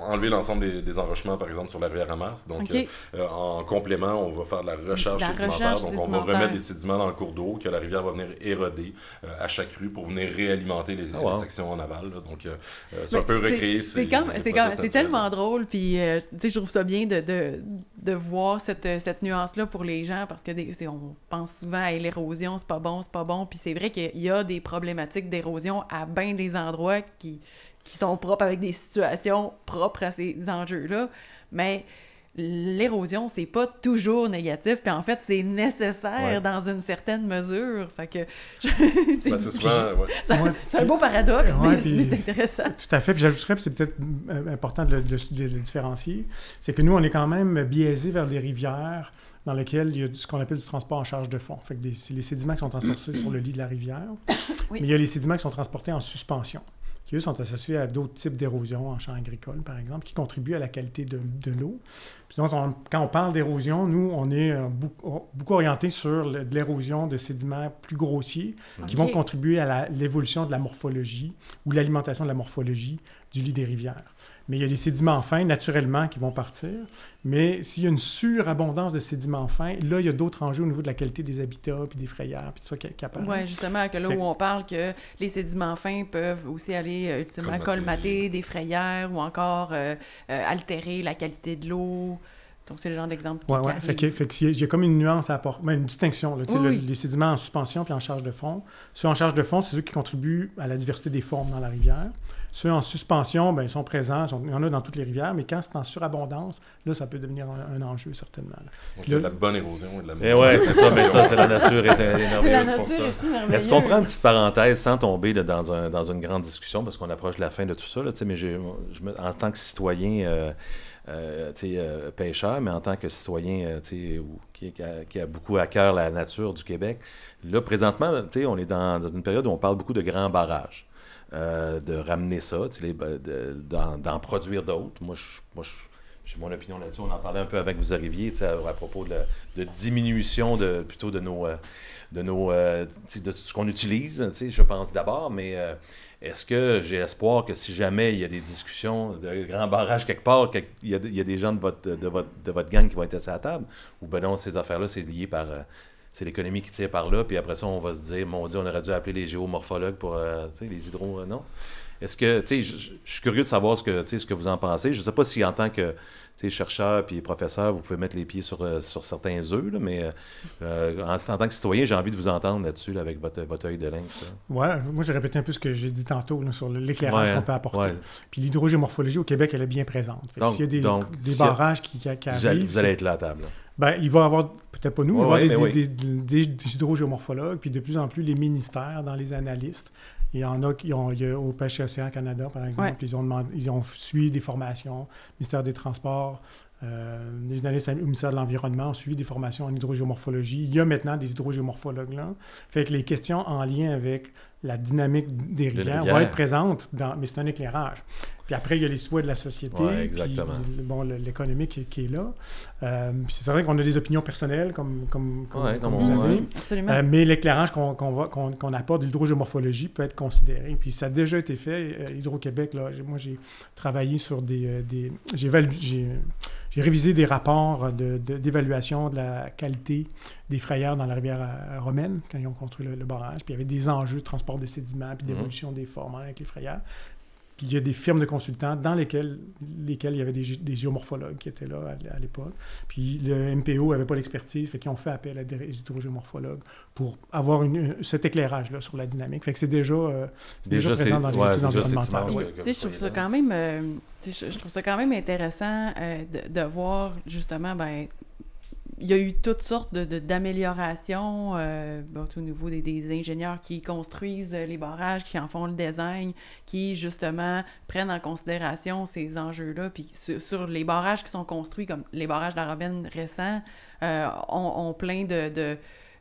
enlever l'ensemble des enrochements, par exemple, sur la rivière Amasse. Donc, en complément, on va faire de la recherche sédimentaire. Donc, on va remettre des sédiments dans le cours d'eau que la rivière va venir éroder à chaque rue pour venir réalimenter les sections en aval. Là. Donc, c'est un peu recréer. C'est tellement drôle, puis je trouve ça bien de voir cette nuance-là pour les gens, parce que on pense souvent à l'érosion, c'est pas bon, puis c'est vrai qu'il y a des problématiques d'érosion à bien des endroits qui sont propres, avec des situations propres à ces enjeux-là, mais l'érosion, c'est pas toujours négatif, puis en fait, c'est nécessaire dans une certaine mesure. Fait que... c'est souvent... c'est un beau paradoxe, mais c'est intéressant. Tout à fait, puis j'ajouterais, puis c'est peut-être important de le différencier, c'est que nous, on est quand même biaisés vers des rivières dans lesquelles il y a ce qu'on appelle du transport en charge de fond. Fait que c'est les sédiments qui sont transportés sur le lit de la rivière, mais il y a les sédiments qui sont transportés en suspension, qui, eux, sont associés à d'autres types d'érosion en champs agricoles, par exemple, qui contribuent à la qualité de l'eau. Puis donc, quand on parle d'érosion, nous, on est beaucoup orienté sur de l'érosion de sédiments plus grossiers qui vont contribuer à l'évolution de la morphologie ou l'alimentation de la morphologie du lit des rivières. Mais il y a des sédiments fins, naturellement, qui vont partir. Mais s'il y a une surabondance de sédiments fins, là, il y a d'autres enjeux au niveau de la qualité des habitats, puis des frayères, puis tout ça qui apparaît. Oui, justement, que là où on parle que les sédiments fins peuvent aussi aller ultimement colmater des frayères ou encore altérer la qualité de l'eau. Donc, c'est le genre d'exemple qui arrive. Fait qu'il y a comme une nuance à apporter, une distinction. Là, les sédiments en suspension puis en charge de fond. Ceux en charge de fond, c'est ceux qui contribuent à la diversité des formes dans la rivière. Ceux en suspension, ils sont présents, il y en a dans toutes les rivières, mais quand c'est en surabondance, là, ça peut devenir un enjeu, certainement. Donc, il y a de la bonne érosion et de la mauvaise. Oui, c'est ça, mais ça, c'est la nature est merveilleuse pour ça. Est-ce qu'on prend une petite parenthèse sans tomber là, dans une grande discussion, parce qu'on approche de la fin de tout ça, là, mais en tant que citoyen... pêcheur, mais en tant que citoyen qui a beaucoup à cœur la nature du Québec, là, présentement, on est dans une période où on parle beaucoup de grands barrages, de ramener ça, d'en produire d'autres. Moi, j'ai mon opinion là-dessus. On en parlait un peu avec vous arriviez, à propos de diminution de tout ce qu'on utilise, je pense d'abord, mais... Est-ce que j'ai espoir que si jamais il y a des discussions de grands barrages quelque part, il y a des gens de votre gang qui vont être assis à la table? Ou ben non, ces affaires-là, c'est lié par... c'est l'économie qui tire par là, puis après ça, on va se dire, mon Dieu, on aurait dû appeler les géomorphologues pour les hydros... non? est-ce que, tu sais, je suis curieux de savoir ce que vous en pensez. Je ne sais pas si en tant que chercheur puis professeur, vous pouvez mettre les pieds sur certains œufs, là, mais en tant que citoyen, j'ai envie de vous entendre là-dessus, là, avec votre œil de lynx. Oui, moi j'ai répété un peu ce que j'ai dit tantôt là, sur l'éclairage qu'on peut apporter. Ouais. Puis l'hydrogéomorphologie au Québec, elle est bien présente. Donc, s'il y a des barrages qui arrivent... Vous allez être là à table. Ben, il va y avoir, peut-être pas nous, il va y avoir des hydrogéomorphologues, puis de plus en plus les ministères dans les analystes. Il y en a qui ont, au Pêche et Océan Canada, par exemple, ils ont suivi des formations, ministère des Transports, les analystes au ministère de l'Environnement ont suivi des formations en hydrogéomorphologie. Il y a maintenant des hydrogéomorphologues là. Fait que les questions en lien avec la dynamique des rivières vont être présentes, mais c'est un éclairage. Puis après, il y a les souhaits de la société, puis l'économique qui est là. Puis c'est vrai qu'on a des opinions personnelles, comme vous avez. Absolument. Mais l'éclairage qu'on apporte de l'hydrogéomorphologie peut être considéré. Puis ça a déjà été fait. Hydro-Québec, là, moi, j'ai travaillé sur j'ai révisé des rapports d'évaluation de la qualité des frayères dans la rivière romaine, quand ils ont construit le barrage. Puis il y avait des enjeux de transport de sédiments puis d'évolution des formes avec les frayères. Puis il y a des firmes de consultants dans lesquelles il y avait des géomorphologues qui étaient là à l'époque. Puis le MPO n'avait pas l'expertise, fait qu'ils ont fait appel à des hydrogéomorphologues pour avoir cet éclairage-là sur la dynamique. Fait que c'est déjà présent dans les études environnementales. Je trouve ça quand même... je trouve ça quand même intéressant de voir, justement, il y a eu toutes sortes d'améliorations au niveau des ingénieurs qui construisent les barrages, qui en font le design, qui, justement, prennent en considération ces enjeux-là. Puis sur les barrages qui sont construits, comme les barrages de la Romaine récents, ont plein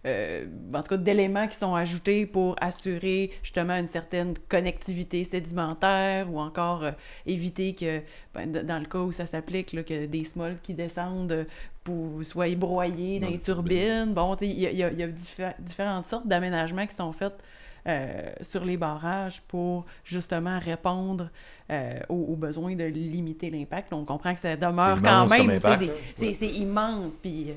en tout cas, d'éléments qui sont ajoutés pour assurer justement une certaine connectivité sédimentaire ou encore éviter que, dans le cas où ça s'applique, là, que des smolts qui descendent soient broyés dans les turbines. Bon, il y a différentes sortes d'aménagements qui sont faits sur les barrages pour justement répondre aux besoins de limiter l'impact. On comprend que ça demeure quand même, c'est immense, puis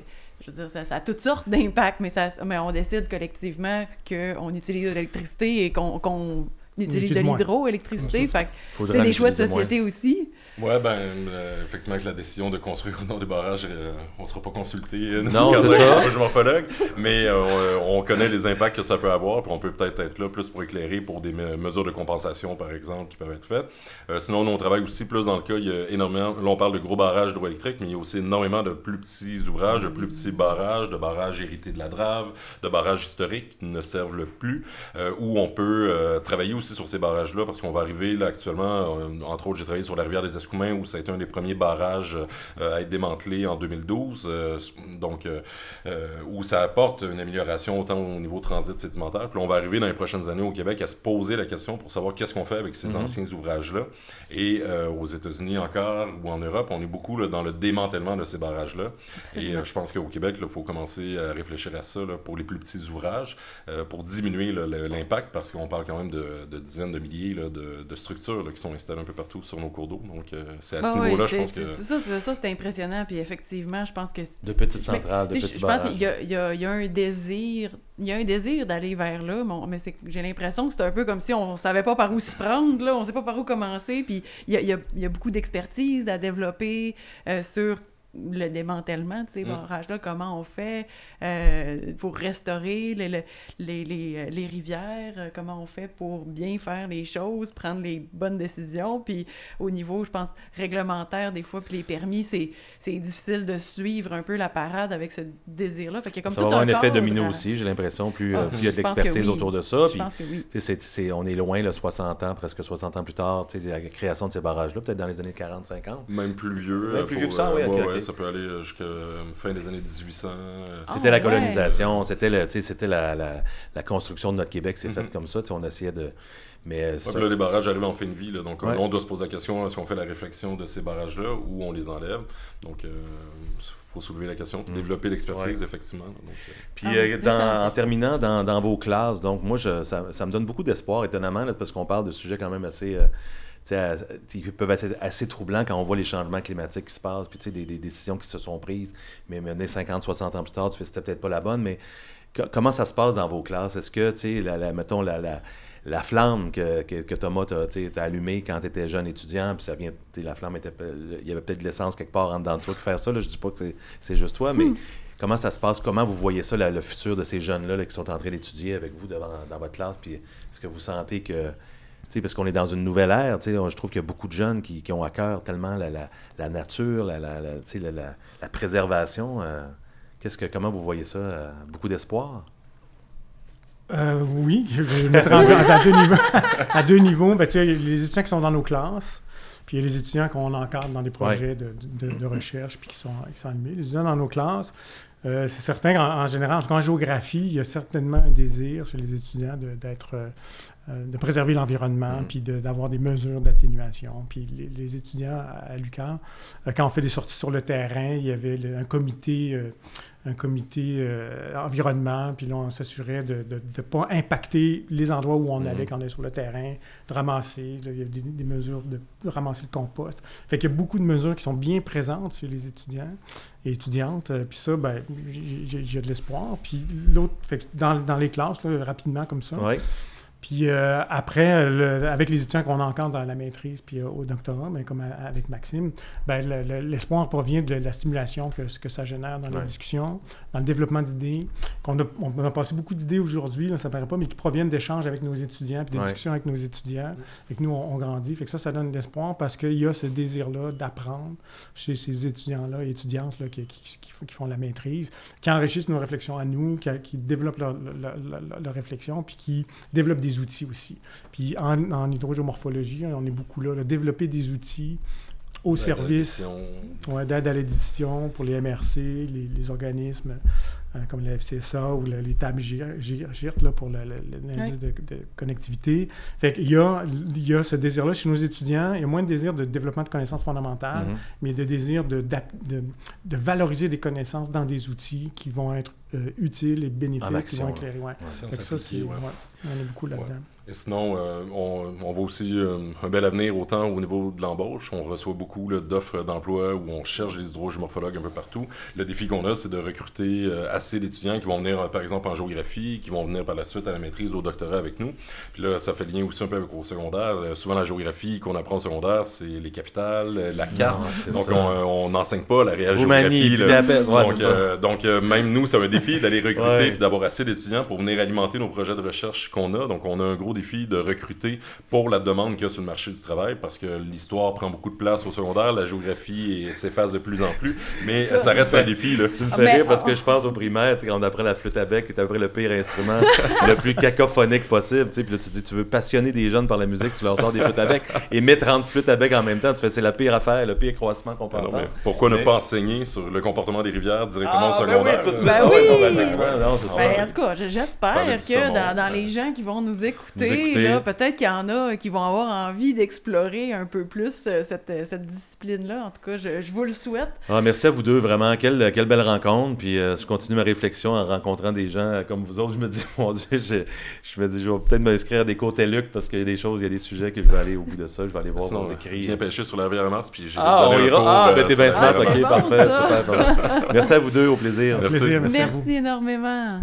je veux dire, ça a toutes sortes d'impacts, mais on décide collectivement qu'on utilise de l'électricité et qu'on utilise de l'hydroélectricité. Fait que c'est des choix de société aussi. Oui, effectivement, avec la décision de construire ou non des barrages, on ne sera pas consulté, non, c'est ça. Morphologue, mais on connaît les impacts que ça peut avoir, puis on peut peut-être être là plus pour éclairer pour des mesures de compensation, par exemple, qui peuvent être faites. Sinon, nous, on travaille aussi plus dans le cas, il y a énormément, là, on parle de gros barrages hydroélectriques, mais il y a aussi énormément de plus petits ouvrages, de plus petits barrages, de barrages hérités de la Drave, de barrages historiques qui ne servent plus, où on peut travailler aussi sur ces barrages-là, parce qu'on va arriver, là, actuellement, entre autres, j'ai travaillé sur la rivière des Escoumins, où ça a été un des premiers barrages à être démantelé en 2012, où ça apporte une amélioration autant au niveau transit sédimentaire. Puis là, on va arriver dans les prochaines années au Québec à se poser la question pour savoir qu'est-ce qu'on fait avec ces anciens ouvrages-là. Et aux États-Unis encore, ou en Europe, on est beaucoup là, dans le démantèlement de ces barrages-là. Absolument. Et je pense qu'au Québec, il faut commencer à réfléchir à ça là, pour les plus petits ouvrages, pour diminuer l'impact, parce qu'on parle quand même de dizaines de milliers là, de structures là, qui sont installées un peu partout sur nos cours d'eau. Donc, c'est à ce niveau-là, je pense que... Ça, c'est impressionnant. Puis effectivement, je pense que... De petites centrales, de petits barrages. Je pense qu'il y a un désir... Il y a un désir d'aller vers là, mais j'ai l'impression que c'est un peu comme si on ne savait pas par où s'y prendre, là, on ne sait pas par où commencer. Puis il y a beaucoup d'expertise à développer sur le démantèlement de ces barrages-là, comment on fait pour restaurer les rivières, comment on fait pour bien faire les choses, prendre les bonnes décisions, puis au niveau, je pense, réglementaire, des fois, puis les permis, c'est difficile de suivre un peu la parade avec ce désir-là. Fait qu'il y a comme ça tout va avoir un effet cadre domino aussi, j'ai l'impression, plus il y a de l'expertise autour de ça. Je pense que oui. On est loin, là, 60 ans, presque 60 ans plus tard, de la création de ces barrages-là, peut-être dans les années 40-50. Même plus vieux. Même plus vieux que ça, oui. Okay. Ça peut aller jusqu'à fin des années 1800. C'était la colonisation, c'était la construction de notre Québec, c'est fait comme ça. On essayait de... Mais là, les barrages arrivent en fin de vie, là, donc on doit se poser la question si on fait la réflexion de ces barrages-là ou on les enlève. Donc, faut soulever la question, développer l'expertise, effectivement. Puis, en terminant, dans vos classes, donc moi, ça me donne beaucoup d'espoir, étonnamment, là, parce qu'on parle de sujets quand même assez... ils peuvent être assez troublants quand on voit les changements climatiques qui se passent, puis des décisions qui se sont prises, mais mener 50, 60 ans plus tard, tu fais c'était peut-être pas la bonne, mais comment ça se passe dans vos classes? Est-ce que, mettons, la flamme que Thomas t'a allumée quand tu étais jeune étudiant, puis ça vient, la flamme il y avait peut-être de l'essence quelque part en dedans de toi qui faire ça, là, je dis pas que c'est juste toi, mais comment ça se passe, comment vous voyez ça, le futur de ces jeunes-là là, qui sont en train d'étudier avec vous dans votre classe, puis est-ce que vous sentez que, parce qu'on est dans une nouvelle ère, je trouve qu'il y a beaucoup de jeunes qui ont à cœur tellement la nature, la préservation, comment vous voyez ça, beaucoup d'espoir? Oui, je vais mettre à deux niveaux. À deux niveaux, ben, les étudiants qui sont dans nos classes, puis il y a les étudiants qu'on encadre dans des projets de recherche, puis qui sont animés. Les étudiants dans nos classes, c'est certain qu'en général, en tout cas en géographie, il y a certainement un désir chez les étudiants de préserver l'environnement, puis d'avoir des mesures d'atténuation. Puis les étudiants à l'UQAM, quand on fait des sorties sur le terrain, il y avait un comité environnement, puis là, on s'assurait de ne pas impacter les endroits où on allait quand on est sur le terrain, de ramasser, là, il y a des mesures de ramasser le compost. Fait qu'il y a beaucoup de mesures qui sont bien présentes chez les étudiants et étudiantes, puis ça, ben, j'ai de l'espoir. Puis l'autre, fait que dans les classes, là, rapidement comme ça. Oui. Puis après, avec les étudiants qu'on encadre dans la maîtrise puis au doctorat, ben, comme avec Maxime, ben, l'espoir provient de la stimulation que ça génère dans la discussion, dans le développement d'idées. On a passé beaucoup d'idées aujourd'hui, là, ça ne paraît pas, mais qui proviennent d'échanges avec nos étudiants, puis de discussions avec nos étudiants. Fait que nous, on grandit. Fait que ça donne de l'espoir parce qu'il y a ce désir-là d'apprendre chez ces étudiants-là et étudiantes là, qui font la maîtrise, qui enrichissent nos réflexions à nous, qui développent leur réflexion, puis qui développent des outils aussi. Puis en hydrogéomorphologie, on est beaucoup là, développer des outils au service d'aide à l'édition pour les MRC, les organismes comme la FCSA ou les tables GIRT là, pour l'indice de connectivité. Fait qu'il y a ce désir-là chez nos étudiants. Il y a moins de désir de développement de connaissances fondamentales, mais de désir de valoriser des connaissances dans des outils qui vont être utiles et bénéfiques, qui vont éclairer. Fait que ça, on est beaucoup là-dedans. Et sinon, on voit aussi un bel avenir autant au niveau de l'embauche. On reçoit beaucoup d'offres d'emploi où on cherche des hydrogéomorphologues un peu partout. Le défi qu'on a, c'est de recruter assez d'étudiants qui vont venir, par exemple, en géographie, qui vont venir par la suite à la maîtrise, au doctorat avec nous. Puis là, ça fait lien aussi un peu avec au secondaire. Souvent, la géographie qu'on apprend au secondaire, c'est les capitales, la carte. Donc, on n'enseigne pas la réelle géographie. Donc, même nous, c'est un défi d'aller recruter et d'avoir assez d'étudiants pour venir alimenter nos projets de recherche qu'on a. Donc, on a un gros défi de recruter pour la demande qu'il y a sur le marché du travail parce que l'histoire prend beaucoup de place au secondaire, la géographie s'efface de plus en plus, mais ça reste un défi. Là. Tu me fais rire parce que je pense au primaire, quand on apprend la flûte à bec, qui est à peu près le pire instrument, le plus cacophonique possible. Puis là, tu dis, tu veux passionner des jeunes par la musique, tu leur sors des flûtes à bec et mets 30 flûtes à bec en même temps, tu fais c'est la pire affaire, le pire croissement qu'on peut entendre. Pourquoi ne pas enseigner sur le comportement des rivières directement au secondaire? Oui, tout de suite. En tout cas, j'espère que dans les gens qui vont nous écouter, là, peut-être qu'il y en a qui vont avoir envie d'explorer un peu plus cette discipline-là. En tout cas, je vous le souhaite. Merci à vous deux, vraiment. Quelle belle rencontre. Puis je continue ma réflexion en rencontrant des gens comme vous autres. Je me dis, mon Dieu, je me dis, je vais peut-être m'inscrire à des cours TELUC parce qu'il y a des choses, il y a des sujets que je vais aller au bout de ça. Je vais aller voir vos écrits. Viens pêcher sur la rivière Mars, puis j'ai on ira. Ben t'es bien smart, ok, parfait. Super. Merci à vous deux, au plaisir. Merci énormément.